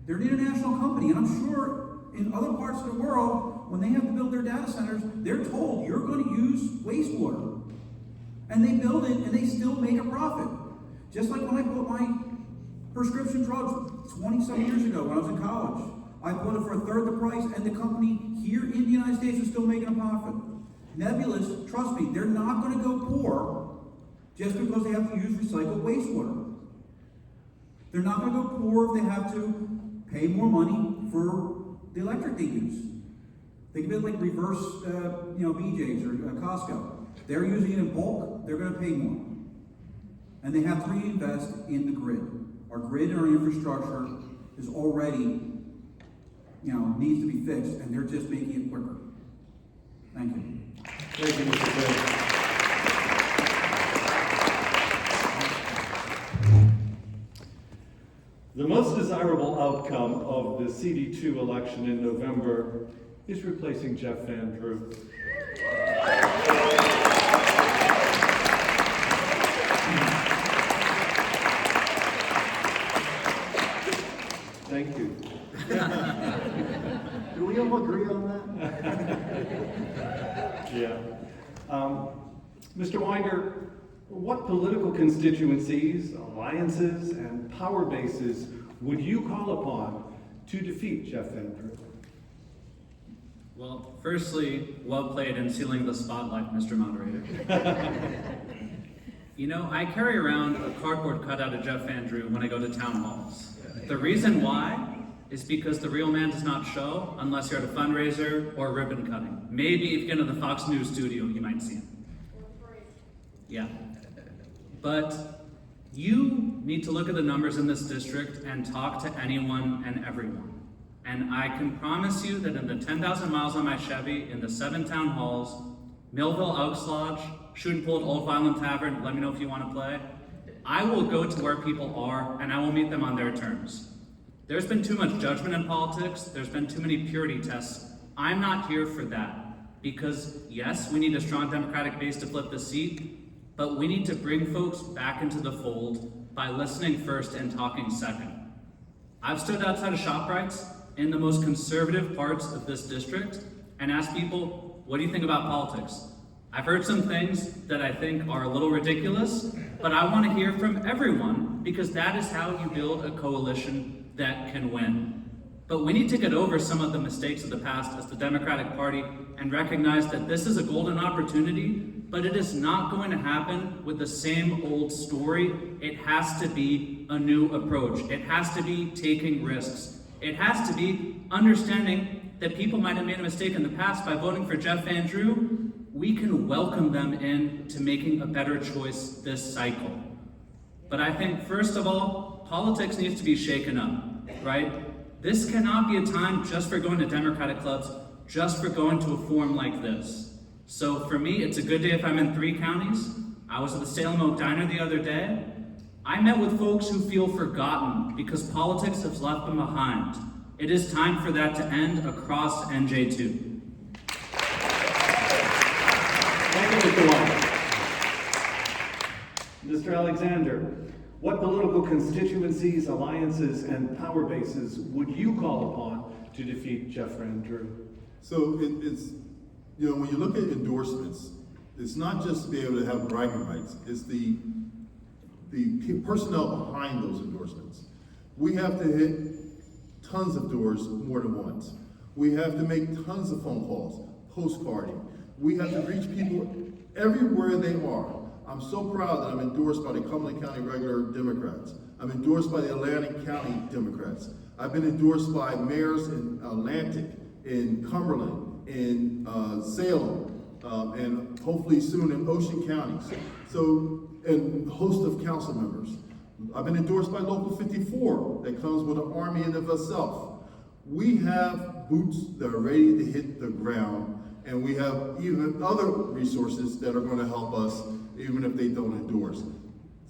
They're an international company, and I'm sure in other parts of the world, when they have to build their data centers, they're told you're going to use wastewater. And they build it, and they still make a profit. Just like when I bought my prescription drugs 20-some years ago when I was in college. I bought it for 1/3 the price, and the company here in the United States is still making a profit. Nebulous, trust me, they're not going to go poor just because they have to use recycled wastewater. They're not going to go poor if they have to pay more money for the electric they use. Think of it like reverse, BJ's or Costco. They're using it in bulk, they're going to pay more. And they have to reinvest in the grid. Our grid and our infrastructure is already, needs to be fixed, and they're just making it quicker. Thank you. Thank you, Mr. Finn. The most desirable outcome of the CD-2 election in November is replacing Jeff Van Drew. Thank you. Do we all agree on that? Yeah. Mr. Winder, what political constituencies, alliances, and power bases would you call upon to defeat Jeff Van Drew? Well, firstly, well played in sealing the spotlight, Mr. Moderator. You know, I carry around a cardboard cutout of Jeff Van Drew when I go to town halls. The reason why is because the real man does not show unless you're at a fundraiser or ribbon cutting. Maybe if you get into the Fox News studio, you might see him. Yeah. But you need to look at the numbers in this district and talk to anyone and everyone. And I can promise you that in the 10,000 miles on my Chevy, in the 7 town halls, Millville Elks Lodge, Shooting Pool at Old Violent Tavern, let me know if you want to play, I will go to where people are and I will meet them on their terms. There's been too much judgment in politics, there's been too many purity tests. I'm not here for that. Because yes, we need a strong Democratic base to flip the seat, but we need to bring folks back into the fold by listening first and talking second. I've stood outside of ShopRite's in the most conservative parts of this district and asked people, what do you think about politics? I've heard some things that I think are a little ridiculous, but I want to hear from everyone because that is how you build a coalition that can win. But we need to get over some of the mistakes of the past as the Democratic Party and recognize that this is a golden opportunity, but it is not going to happen with the same old story. It has to be a new approach. It has to be taking risks. It has to be understanding that people might have made a mistake in the past by voting for Jeff Van Drew. We can welcome them in to making a better choice this cycle. But I think, first of all, politics needs to be shaken up, right? This cannot be a time just for going to Democratic clubs, just for going to a forum like this. So for me, it's a good day if I'm in 3 counties. I was at the Salem Oak Diner the other day. I met with folks who feel forgotten because politics has left them behind. It is time for that to end across NJ2. Thank you, Mr. Winder. Mr. Alexander, what political constituencies, alliances, and power bases would you call upon to defeat Jeff Van Drew? So it's, you know, when you look at endorsements, it's not just to be able to have bragging rights, it's the personnel behind those endorsements. We have to hit tons of doors more than once. We have to make tons of phone calls, postcarding. We have to reach people everywhere they are. I'm so proud that I'm endorsed by the Cumberland County Regular Democrats. I'm endorsed by the Atlantic County Democrats. I've been endorsed by mayors in Atlantic, in Cumberland, in Salem, and hopefully soon in Ocean counties. So, and a host of council members. I've been endorsed by Local 54 that comes with an army in of itself. We have boots that are ready to hit the ground, and we have even other resources that are going to help us even if they don't endorse.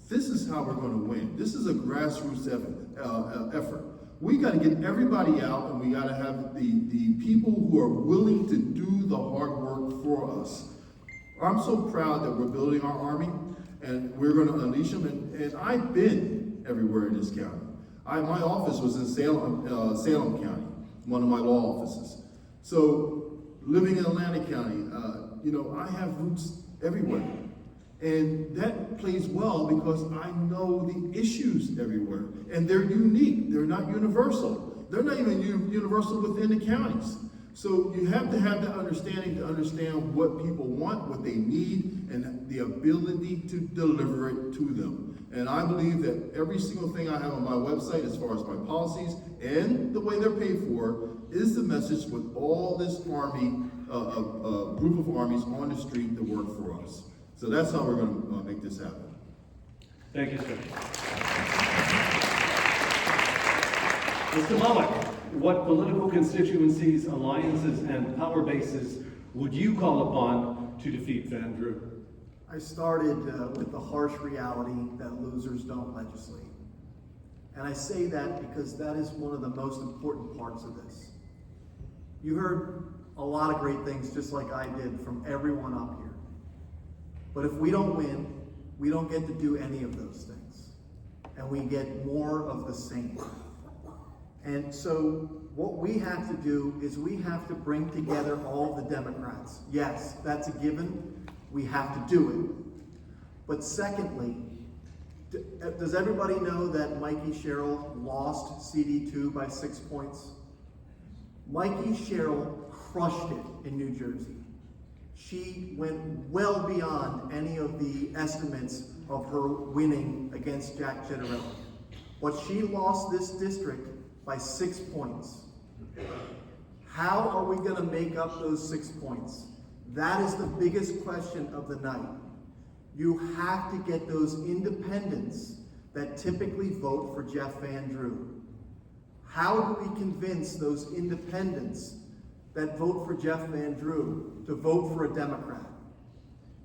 This is how we're going to win. This is a grassroots effort. We got to get everybody out, and we got to have the people who are willing to do the hard work for us. I'm so proud that we're building our army, and we're going to unleash them. And I've been everywhere in this county. My office was in Salem County, one of my law offices. So living in Atlantic County, you know, I have roots everywhere. And that plays well because I know the issues everywhere. And they're unique, they're not universal. They're not even universal within the counties. So you have to have that understanding to understand what people want, what they need, and the ability to deliver it to them. And I believe that every single thing I have on my website, as far as my policies and the way they're paid for, is the message with all this army, group of armies on the street to work for us. So that's how we're going to make this happen. Thank you, sir. Mr. Mullock, what political constituencies, alliances, and power bases would you call upon to defeat Van Drew? I started with the harsh reality that losers don't legislate. And I say that because that is one of the most important parts of this. You heard a lot of great things, just like I did, from everyone up here. But if we don't win, we don't get to do any of those things. And we get more of the same. And so what we have to do is we have to bring together all the Democrats. Yes, that's a given. we have to do it. But secondly, does everybody know that Mikey Sherrill lost CD-2 by 6 points? Mikey Sherrill crushed it in New Jersey. She went well beyond any of the estimates of her winning against Jack Ciattarelli. But she lost this district by 6 points. How are we going to make up those 6 points? That is the biggest question of the night. You have to get those independents that typically vote for Jeff Van Drew. How do we convince those independents that vote for Jeff Van Drew to vote for a Democrat?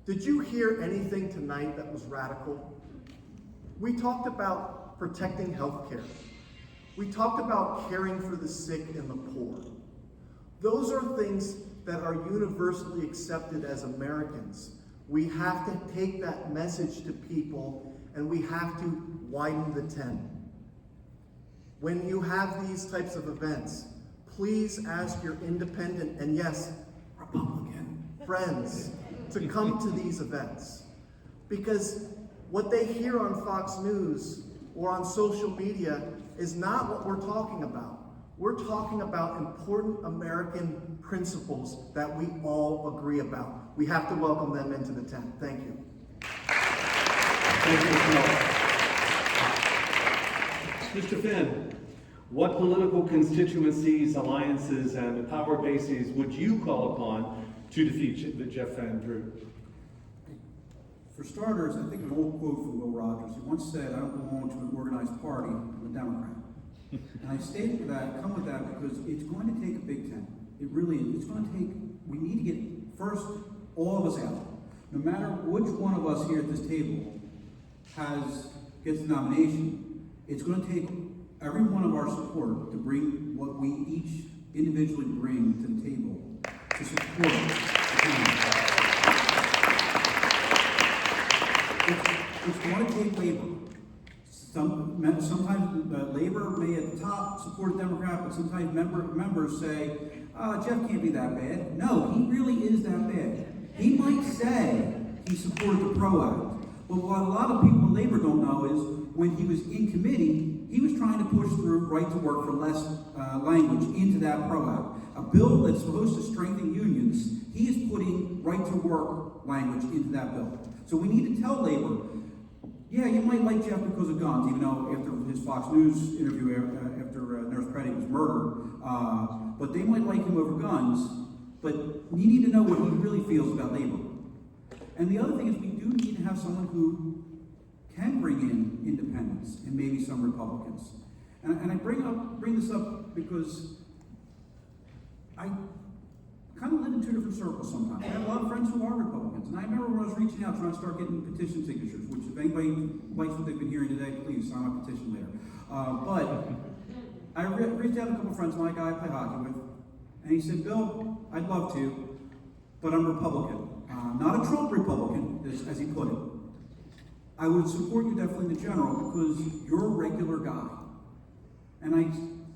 Did you hear anything tonight that was radical? We talked about protecting health care. We talked about caring for the sick and the poor. Those are things that are universally accepted as Americans. We have to take that message to people, and we have to widen the tent. When you have these types of events, please ask your independent, and yes, Republican friends to come to these events. Because what they hear on Fox News or on social media is not what we're talking about. We're talking about important American principles that we all agree about. We have to welcome them into the tent. Thank you. Thank you, Mr. Finn, what political constituencies, alliances, and power bases would you call upon to defeat Jeff Van Drew? For starters, I think an old quote from Will Rogers. He once said, "I don't belong to an organized party, I'm a Democrat." And I stated that, come with that, because it's going to take a big tent. It really is. It's going to take, we need to get, first, all of us out. No matter which one of us here at this table gets the nomination, it's going to take every one of our support to bring what we each individually bring to the table to support the candidate. It's going to take labor. Sometimes labor may at the top support a Democrat, but sometimes members say, Jeff can't be that bad. No, he really is that bad. He might say he supported the PRO Act, but what a lot of people in labor don't know is when he was in committee, he was trying to push through right to work for less language into that PRO Act. A bill that's supposed to strengthen unions, he is putting right to work language into that bill. So we need to tell labor, yeah, you might like Jeff because of guns, even though after his Fox News interview after Nurse Petty was murdered, but they might like him over guns, but you need to know what he really feels about labor. And the other thing is we do need to have someone who can bring in independents and maybe some Republicans. And I bring this up because I kind of live in two different circles sometimes. I have a lot of friends who are Republicans, and I remember when I was reaching out trying to start getting petition signatures, which if anybody likes what they've been hearing today, please sign my petition later. But I reached out to a couple of friends, my guy I play hockey with, and he said, Bill, I'd love to, but I'm Republican. Not a Trump Republican, as he put it. I would support you definitely in the general because you're a regular guy. And I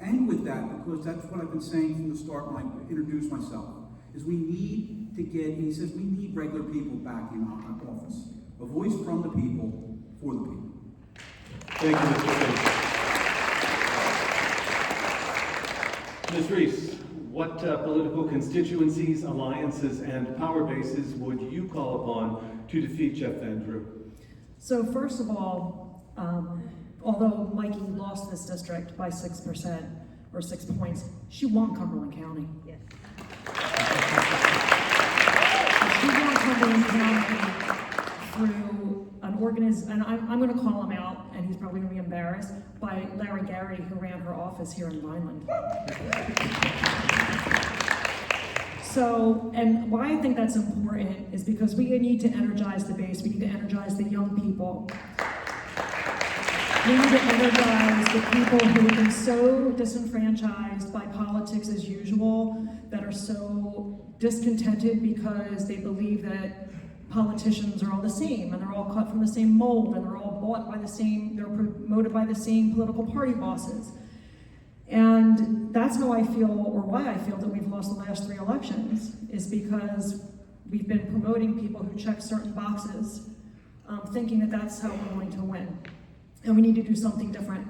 end with that because that's what I've been saying from the start when I introduced myself, is we need to get, he says, we need regular people back in our office. A voice from the people, for the people. Thank you, Mr. Finn. Ms. Reese, what political constituencies, alliances, and power bases would you call upon to defeat Jeff Van Drew? So first of all, although Mikey lost this district by 6% or 6 points, she won Cumberland County. Yes. She won Cumberland County through an organization, and I'm going to call him out, and he's probably going to be embarrassed, by Larry Gary, who ran her office here in Vineland. So, and why I think that's important is because we need to energize the base, we need to energize the young people. We need to energize the people who have been so disenfranchised by politics as usual, that are so discontented because they believe that politicians are all the same, and they're all cut from the same mold, and they're all bought by the same, they're promoted by the same political party bosses. And that's how I feel, or why I feel that we've lost the last 3 elections, is because We've been promoting people who check certain boxes, thinking that that's how we're going to win. And we need to do something different.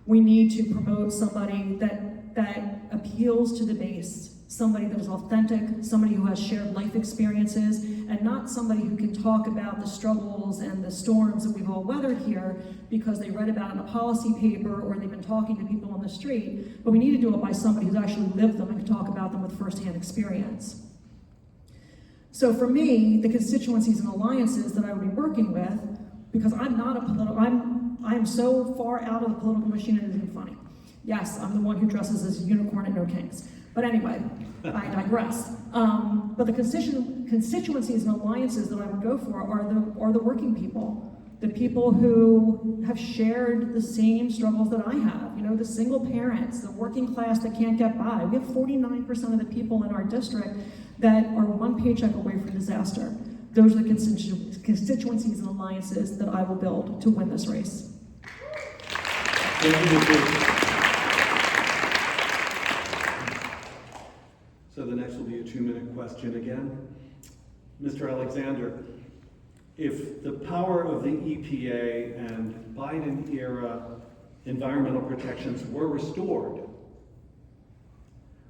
We need to promote somebody that appeals to the base, somebody that is authentic, somebody who has shared life experiences, and not somebody who can talk about the struggles and the storms that we've all weathered here because they read about it in a policy paper or they've been talking to people on the street. But we need to do it by somebody who's actually lived them and can talk about them with firsthand experience. So for me, the constituencies and alliances that I would be working with, because I'm not a political, I'm so far out of the political machine it isn't funny. Yes, I'm the one who dresses as a unicorn at No Kings. But anyway, I digress. But the constituencies and alliances that I would go for are the working people, the people who have shared the same struggles that I have. You know, the single parents, the working class that can't get by. We have 49% of the people in our district that are one paycheck away from disaster. Those are the constituencies and alliances that I will build to win this race. So the next will be a 2-minute question again. Mr. Alexander, if the power of the EPA and Biden-era environmental protections were restored,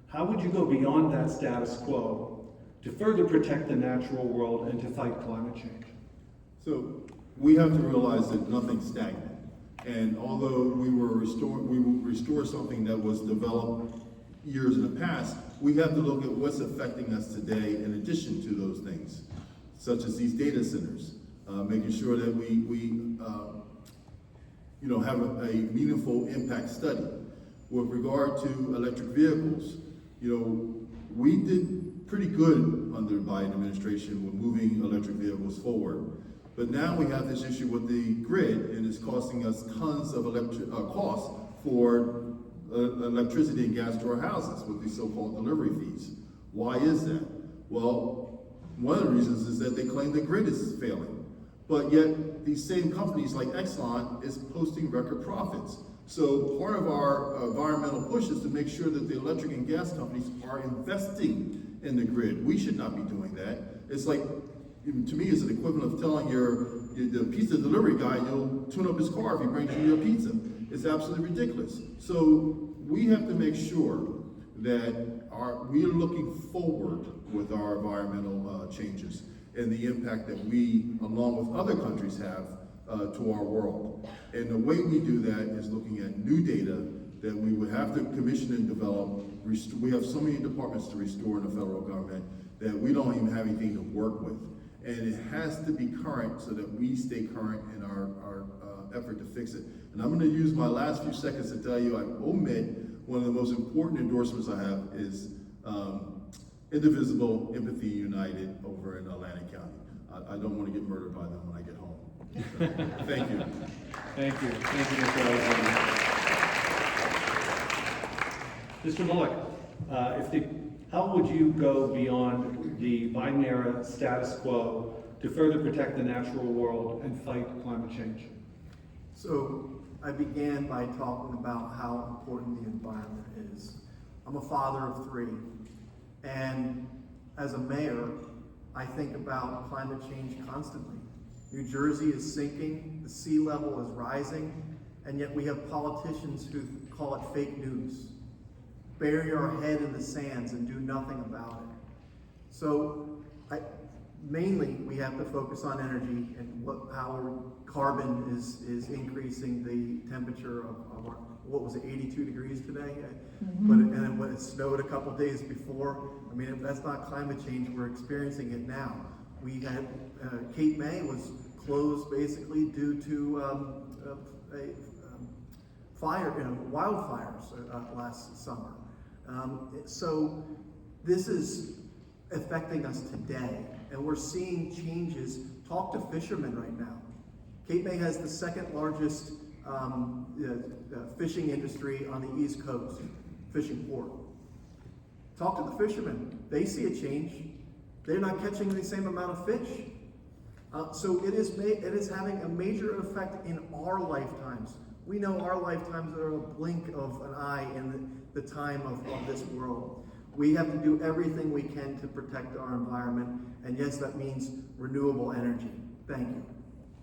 how would you go beyond that status quo to further protect the natural world and to fight climate change? So we have to realize that nothing's stagnant. And although we will restore something that was developed years in the past, we have to look at what's affecting us today in addition to those things, such as these data centers, making sure that we have a meaningful impact study. With regard to electric vehicles, we did pretty good under the Biden administration with moving electric vehicles forward. But now we have this issue with the grid, and it's costing us tons of costs for electricity and gas to our houses with these so-called delivery fees. Why is that? Well, one of the reasons is that they claim the grid is failing. But yet, these same companies like Exxon is posting record profits. So part of our environmental push is to make sure that the electric and gas companies are investing in the grid. We should not be doing that. It's like, to me, it's an equivalent of telling the pizza delivery guy you'll tune up his car if he brings you your pizza. It's absolutely ridiculous. So we have to make sure that we are looking forward with our environmental changes and the impact that we, along with other countries, have to our world. And the way we do that is looking at new data that we would have to commission and develop. We have so many departments to restore in the federal government that we don't even have anything to work with. And it has to be current so that we stay current in our effort to fix it. And I'm going to use my last few seconds to tell you, I omit one of the most important endorsements I have is Indivisible, Empathy United over in Atlantic County. I don't want to get murdered by them when I get home. So, thank you. Thank you. Thank you, Mr. Alexander. Mr. Mullock, how would you go beyond the Biden-era status quo to further protect the natural world and fight climate change? So I began by talking about how important the environment is. I'm a father of 3, and as a mayor, I think about climate change constantly. New Jersey is sinking, the sea level is rising, and yet we have politicians who call it fake news. Bury our head in the sands and do nothing about it. So mainly we have to focus on energy and how carbon is increasing the temperature of our, what was it, 82 degrees today? Mm-hmm. And when it snowed a couple days before, I mean, if that's not climate change, we're experiencing it now. We had, Cape May was closed basically due to wildfires last summer. So this is affecting us today, and we're seeing changes. Talk to fishermen right now. Cape May has the second largest fishing industry on the East Coast, fishing port. Talk to the fishermen. They see a change. They're not catching the same amount of fish. So it is having a major effect in our lifetimes. We know our lifetimes are a blink of an eye in the time of this world. We have to do everything we can to protect our environment, and yes, that means renewable energy. Thank you.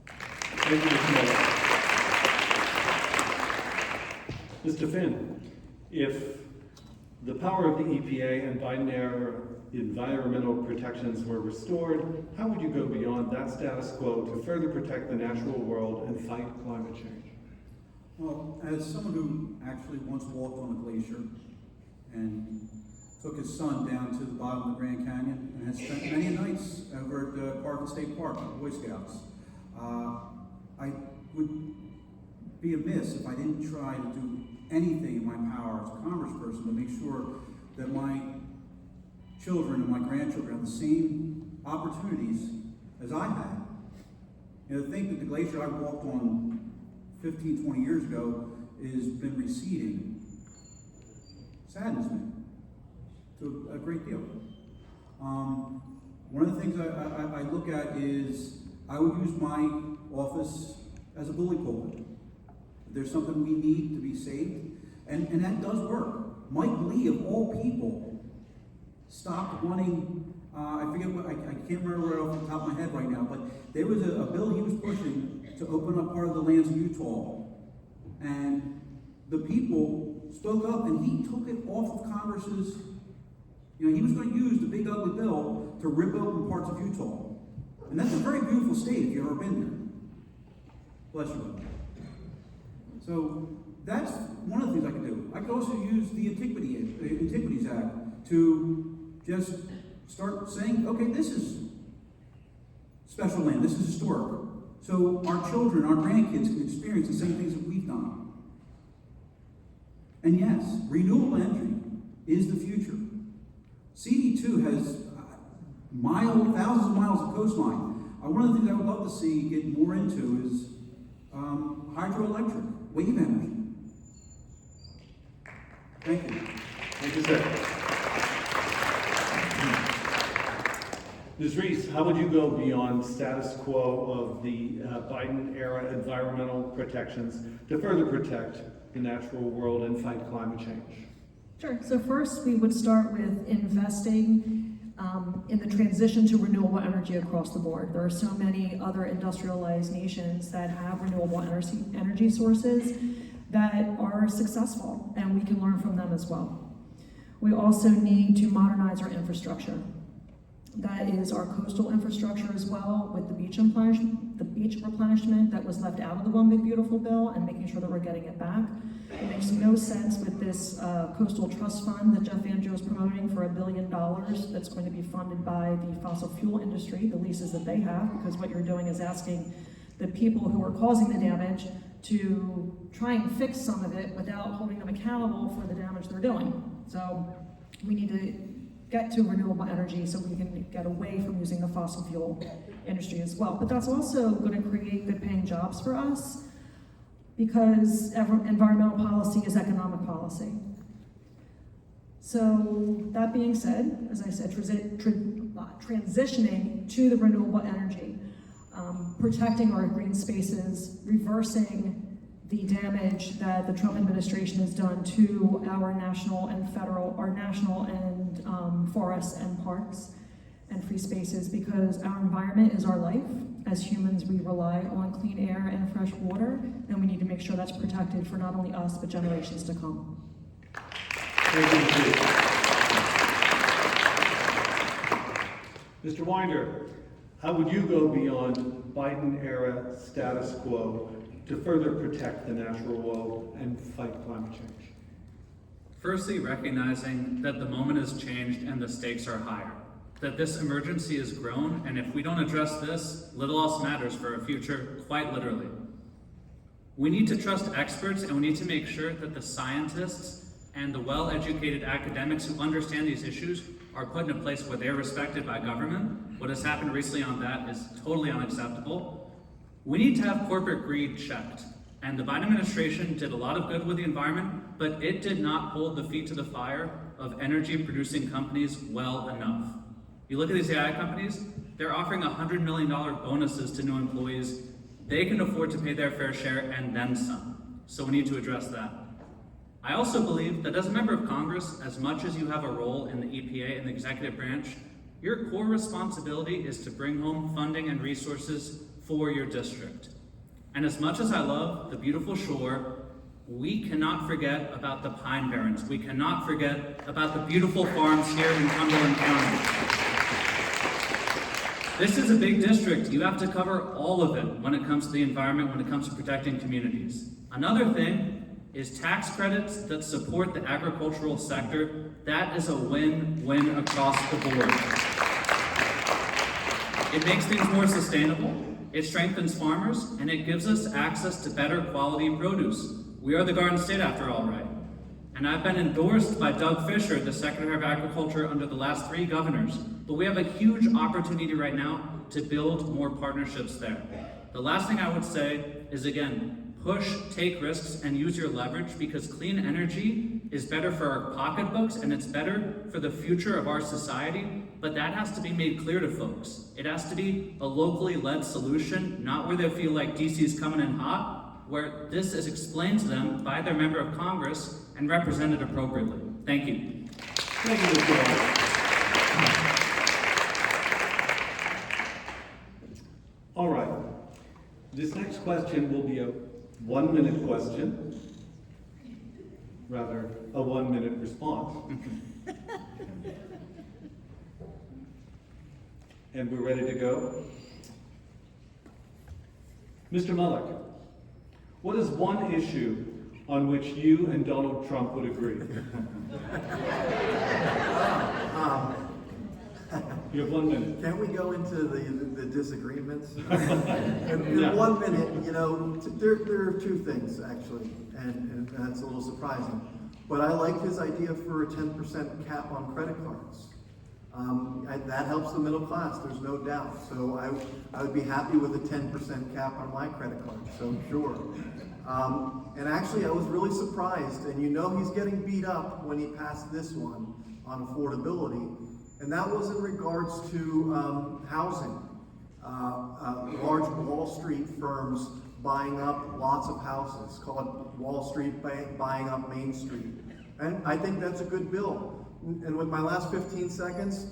Thank you, Mr. Mullock. Mr. Finn, if the power of the EPA and Biden-era environmental protections were restored, how would you go beyond that status quo to further protect the natural world and fight climate change? Well, as someone who actually once walked on a glacier and took his son down to the bottom of the Grand Canyon and has spent many nights over at Park State Park with Boy Scouts, I would be amiss if I didn't try to do anything in my power as a congressperson to make sure that my children and my grandchildren have the same opportunities as I had. You know, to think that the glacier I walked on 15, 20 years ago has been receding saddens me to a great deal. One of the things I look at is I would use my office as a bully pulpit. If there's something we need to be saved, and that does work. Mike Lee, of all people, stopped wanting, I forget what, I can't remember right off the top of my head right now, but there was a bill he was pushing to open up part of the lands of Utah. And the people spoke up and he took it off of Congress's, you know, he was going to use the big ugly bill to rip open parts of Utah. And that's a very beautiful state if you've ever been there. Bless you. So that's one of the things I could do. I could also use the Antiquities Act to just start saying, okay, this is special land, this is historic. So our children, our grandkids can experience the same things that we've done. And yes, renewable energy is the future. CD-2 has thousands of miles of coastline. One of the things I would love to see get more into is hydroelectric, wave energy. Thank you. Thank you, sir. Ms. Reese, how would you go beyond status quo of the Biden-era environmental protections to further protect the natural world and fight climate change? Sure. So first, we would start with investing in the transition to renewable energy across the board. There are so many other industrialized nations that have renewable energy sources that are successful, and we can learn from them as well. We also need to modernize our infrastructure. That is our coastal infrastructure as well, with the beach replenishment that was left out of the One Big Beautiful Bill, and making sure that we're getting it back. It makes no sense with this coastal trust fund that Jeff Van Joe is promoting for $1 billion that's going to be funded by the fossil fuel industry, the leases that they have, because what you're doing is asking the people who are causing the damage to try and fix some of it without holding them accountable for the damage they're doing. So we need to get to renewable energy so we can get away from using the fossil fuel industry as well. But that's also going to create good paying jobs for us, because environmental policy is economic policy. So that being said, as I said, transitioning to the renewable energy, protecting our green spaces, reversing the damage that the Trump administration has done to our national and forests and parks and free spaces, because our environment is our life. As humans, we rely on clean air and fresh water, and we need to make sure that's protected for not only us, but generations to come. Thank you. Mr. Winder, how would you go beyond Biden-era status quo to further protect the natural world and fight climate change? Firstly, recognizing that the moment has changed and the stakes are higher. That this emergency has grown, and if we don't address this, little else matters for our future, quite literally. We need to trust experts, and we need to make sure that the scientists and the well-educated academics who understand these issues are put in a place where they're respected by government. What has happened recently on that is totally unacceptable. We need to have corporate greed checked. And the Biden administration did a lot of good with the environment, but it did not hold the feet to the fire of energy-producing companies well enough. You look at these AI companies, they're offering $100 million bonuses to new employees. They can afford to pay their fair share and then some. So we need to address that. I also believe that as a member of Congress, as much as you have a role in the EPA and the executive branch, your core responsibility is to bring home funding and resources for your district. And as much as I love the beautiful shore, we cannot forget about the Pine Barrens. We cannot forget about the beautiful farms here in Cumberland County. This is a big district. You have to cover all of it when it comes to the environment, when it comes to protecting communities. Another thing is tax credits that support the agricultural sector. That is a win-win across the board. It makes things more sustainable, it strengthens farmers, and it gives us access to better quality produce. We are the Garden State after all, right? And I've been endorsed by Doug Fisher, the Secretary of Agriculture, under the last 3 governors. But we have a huge opportunity right now to build more partnerships there. The last thing I would say is, again, push, take risks, and use your leverage, because clean energy is better for our pocketbooks and it's better for the future of our society. But that has to be made clear to folks. It has to be a locally led solution, not where they feel like DC's coming in hot, where this is explained to them by their member of Congress and represented appropriately. Thank you. Thank you, Mr. Mullock. All right. This next question will be a 1-minute question, rather a 1-minute response. And we're ready to go. Mr. Mullock, what is one issue on which you and Donald Trump would agree? You have 1 minute. Can't we go into the disagreements? In Yeah. 1 minute, you know, there are 2 things actually, and that's a little surprising. But I like his idea for a 10% cap on credit cards. That helps the middle class, there's no doubt. So I would be happy with a 10% cap on my credit card, so sure. And actually I was really surprised, and you know he's getting beat up when he passed this one on affordability. And that was in regards to housing. Large Wall Street firms buying up lots of houses, called Wall Street buying up Main Street. And I think that's a good bill. And with my last 15 seconds,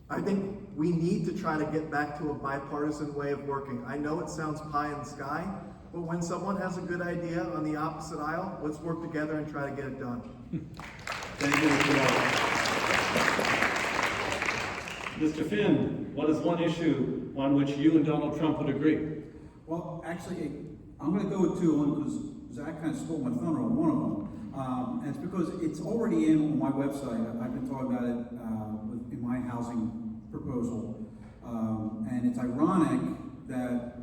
I think we need to try to get back to a bipartisan way of working. I know it sounds pie in the sky, but when someone has a good idea on the opposite aisle, let's work together and try to get it done. Thank you, Mr. Mullock. Mr. Finn, what is one issue on which you and Donald Trump would agree? Well, actually, I'm going to go with 2 because Zach kind of stole my thunder on one of them. And it's because it's already in on my website. I've been talking about it in my housing proposal. And it's ironic that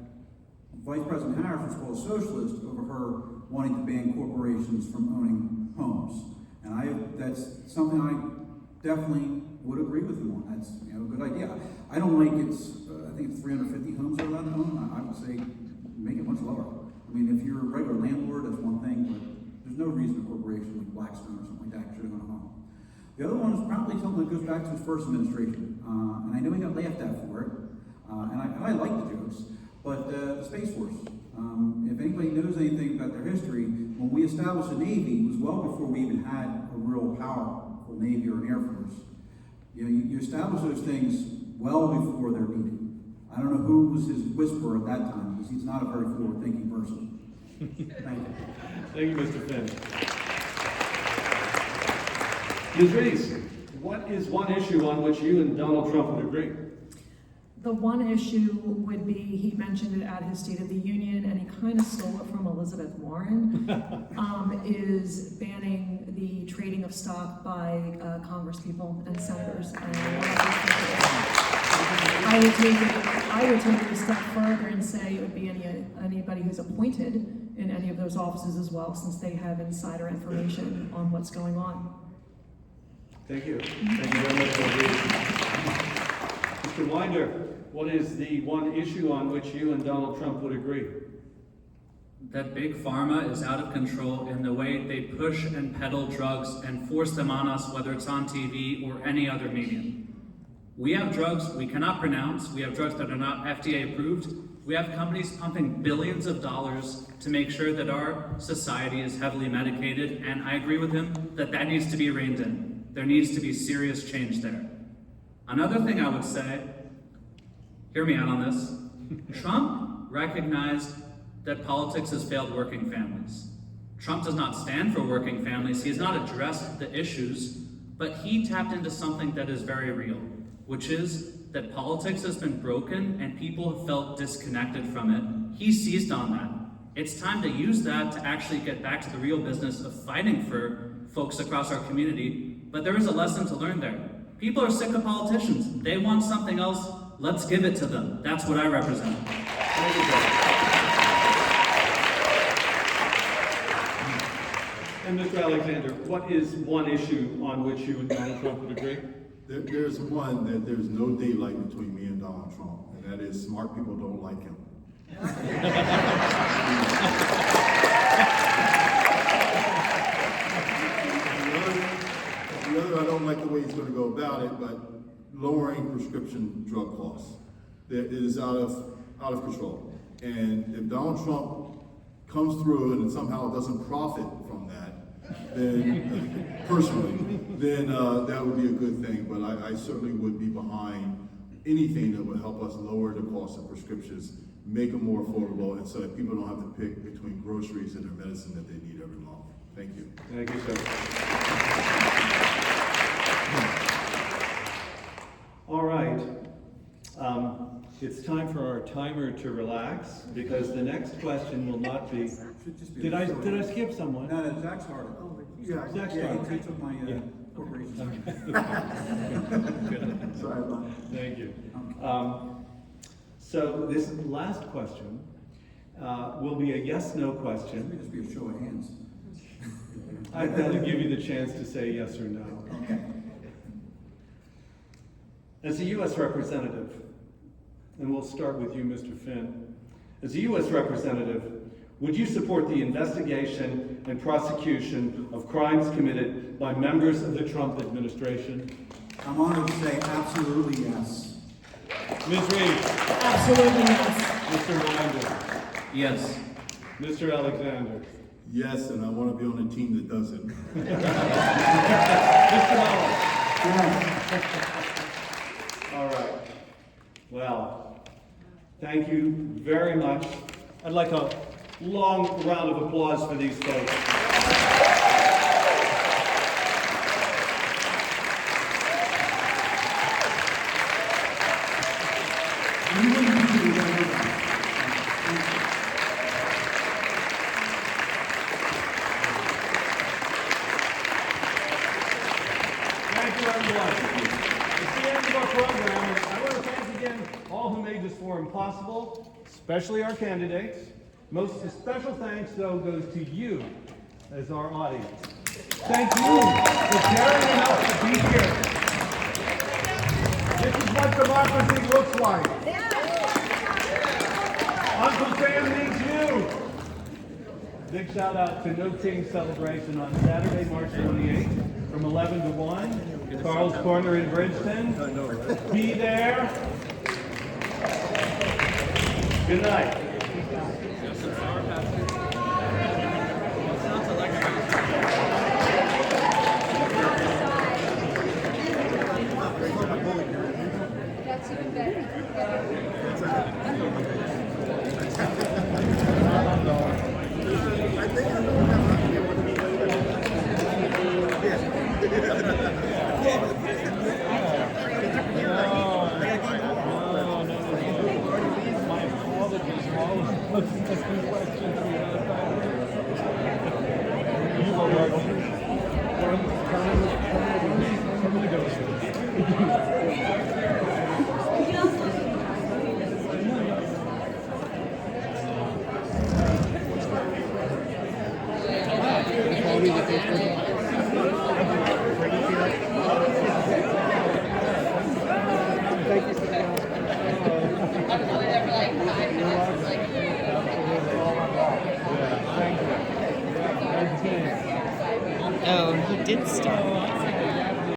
Vice President Harris was called a socialist over her wanting to ban corporations from owning homes. And that's something I definitely would agree with him on. That's a good idea. I don't like I think it's 350 homes they're allowed to own. I would say make it much lower. I mean, if you're a regular landlord, that's one thing, but there's no reason a corporation like Blackstone or something like that should own a home. The other one is probably something that goes back to his first administration. And I know he got laughed at for it. And I like the jokes, but the Space Force. If anybody knows anything about their history, when we established the Navy, it was well before we even had a real powerful Navy or an Air Force. You establish those things well before they're needed. I don't know who was his whisperer at that time, because he's not a very forward-thinking person. Thank you. Thank you, Mr. Finn. Ms. Reese, what is one issue on which you and Donald Trump would agree? The one issue would be, he mentioned it at his State of the Union, and he kind of stole it from Elizabeth Warren, is banning the trading of stock by congresspeople and senators. And I would take it a step further and say it would be anybody who's appointed in any of those offices as well, since they have insider information on what's going on. Thank you. Thank you very much, Ms. Reese. Mr. Winder, what is the one issue on which you and Donald Trump would agree? That big pharma is out of control in the way they push and peddle drugs and force them on us, whether it's on TV or any other medium. We have drugs we cannot pronounce. We have drugs that are not FDA approved, We have companies pumping billions of dollars to make sure that our society is heavily medicated, and I agree with him that that needs to be reined in. There needs to be serious change there. Another thing I would say, hear me out on this, Trump recognized that politics has failed working families. Trump does not stand for working families. He has not addressed the issues, but he tapped into something that is very real, which is that politics has been broken and people have felt disconnected from it. He seized on that. It's time to use that to actually get back to the real business of fighting for folks across our community. But there is a lesson to learn there. People are sick of politicians. They want something else. Let's give it to them. That's what I represent. Thank you, and Mr. Alexander, what is one issue on which you and Donald Trump would agree? There's one that there's no daylight between me and Donald Trump, and that is smart people don't like him. The other, I don't like the way he's going to go about it, but lowering prescription drug costs. That is out of control. And if Donald Trump comes through and somehow doesn't profit from that, then personally, then that would be a good thing. But I certainly would be behind anything that would help us lower the cost of prescriptions, make them more affordable, and so that people don't have to pick between groceries and their medicine that they need every month. Thank you. Thank you, sir. All right. It's time for our timer to relax because the next question will not be. Should just be Did a I short- skip someone? No, no, Zach's harder. Yeah, Zach's Yeah, harder. he took my corporation. sorry about Thank you. So this last question will be a yes/no It question. should just be a show of hands. I'd rather give you the chance to say yes or no. Okay. As a U.S. representative, and we'll start with you, Mr. Finn. As a U.S. representative, would you support the investigation and prosecution of crimes committed by members of the Trump administration? I'm honored to say absolutely yes. Ms. Reese, Absolutely yes. Mr. Winder, Yes. Mr. Alexander, Yes, and I want to be on a team that does it. Mr. Mullock. Yes. All right. Well, thank you very much. I'd like a long round of applause for these folks. Thank you, everyone. It's the end of our program. I want to thank again all who made this forum possible, especially our candidates. Most special thanks, though, goes to you as our audience. Thank you for caring enough to be here. This is what democracy looks like. Uncle Sam needs you. Big shout out to No King Celebration on Saturday, March 28th from 11 to 1. Carl's Corner in Bridgeton. Be there. Good night. That's even better. Oh, he did start.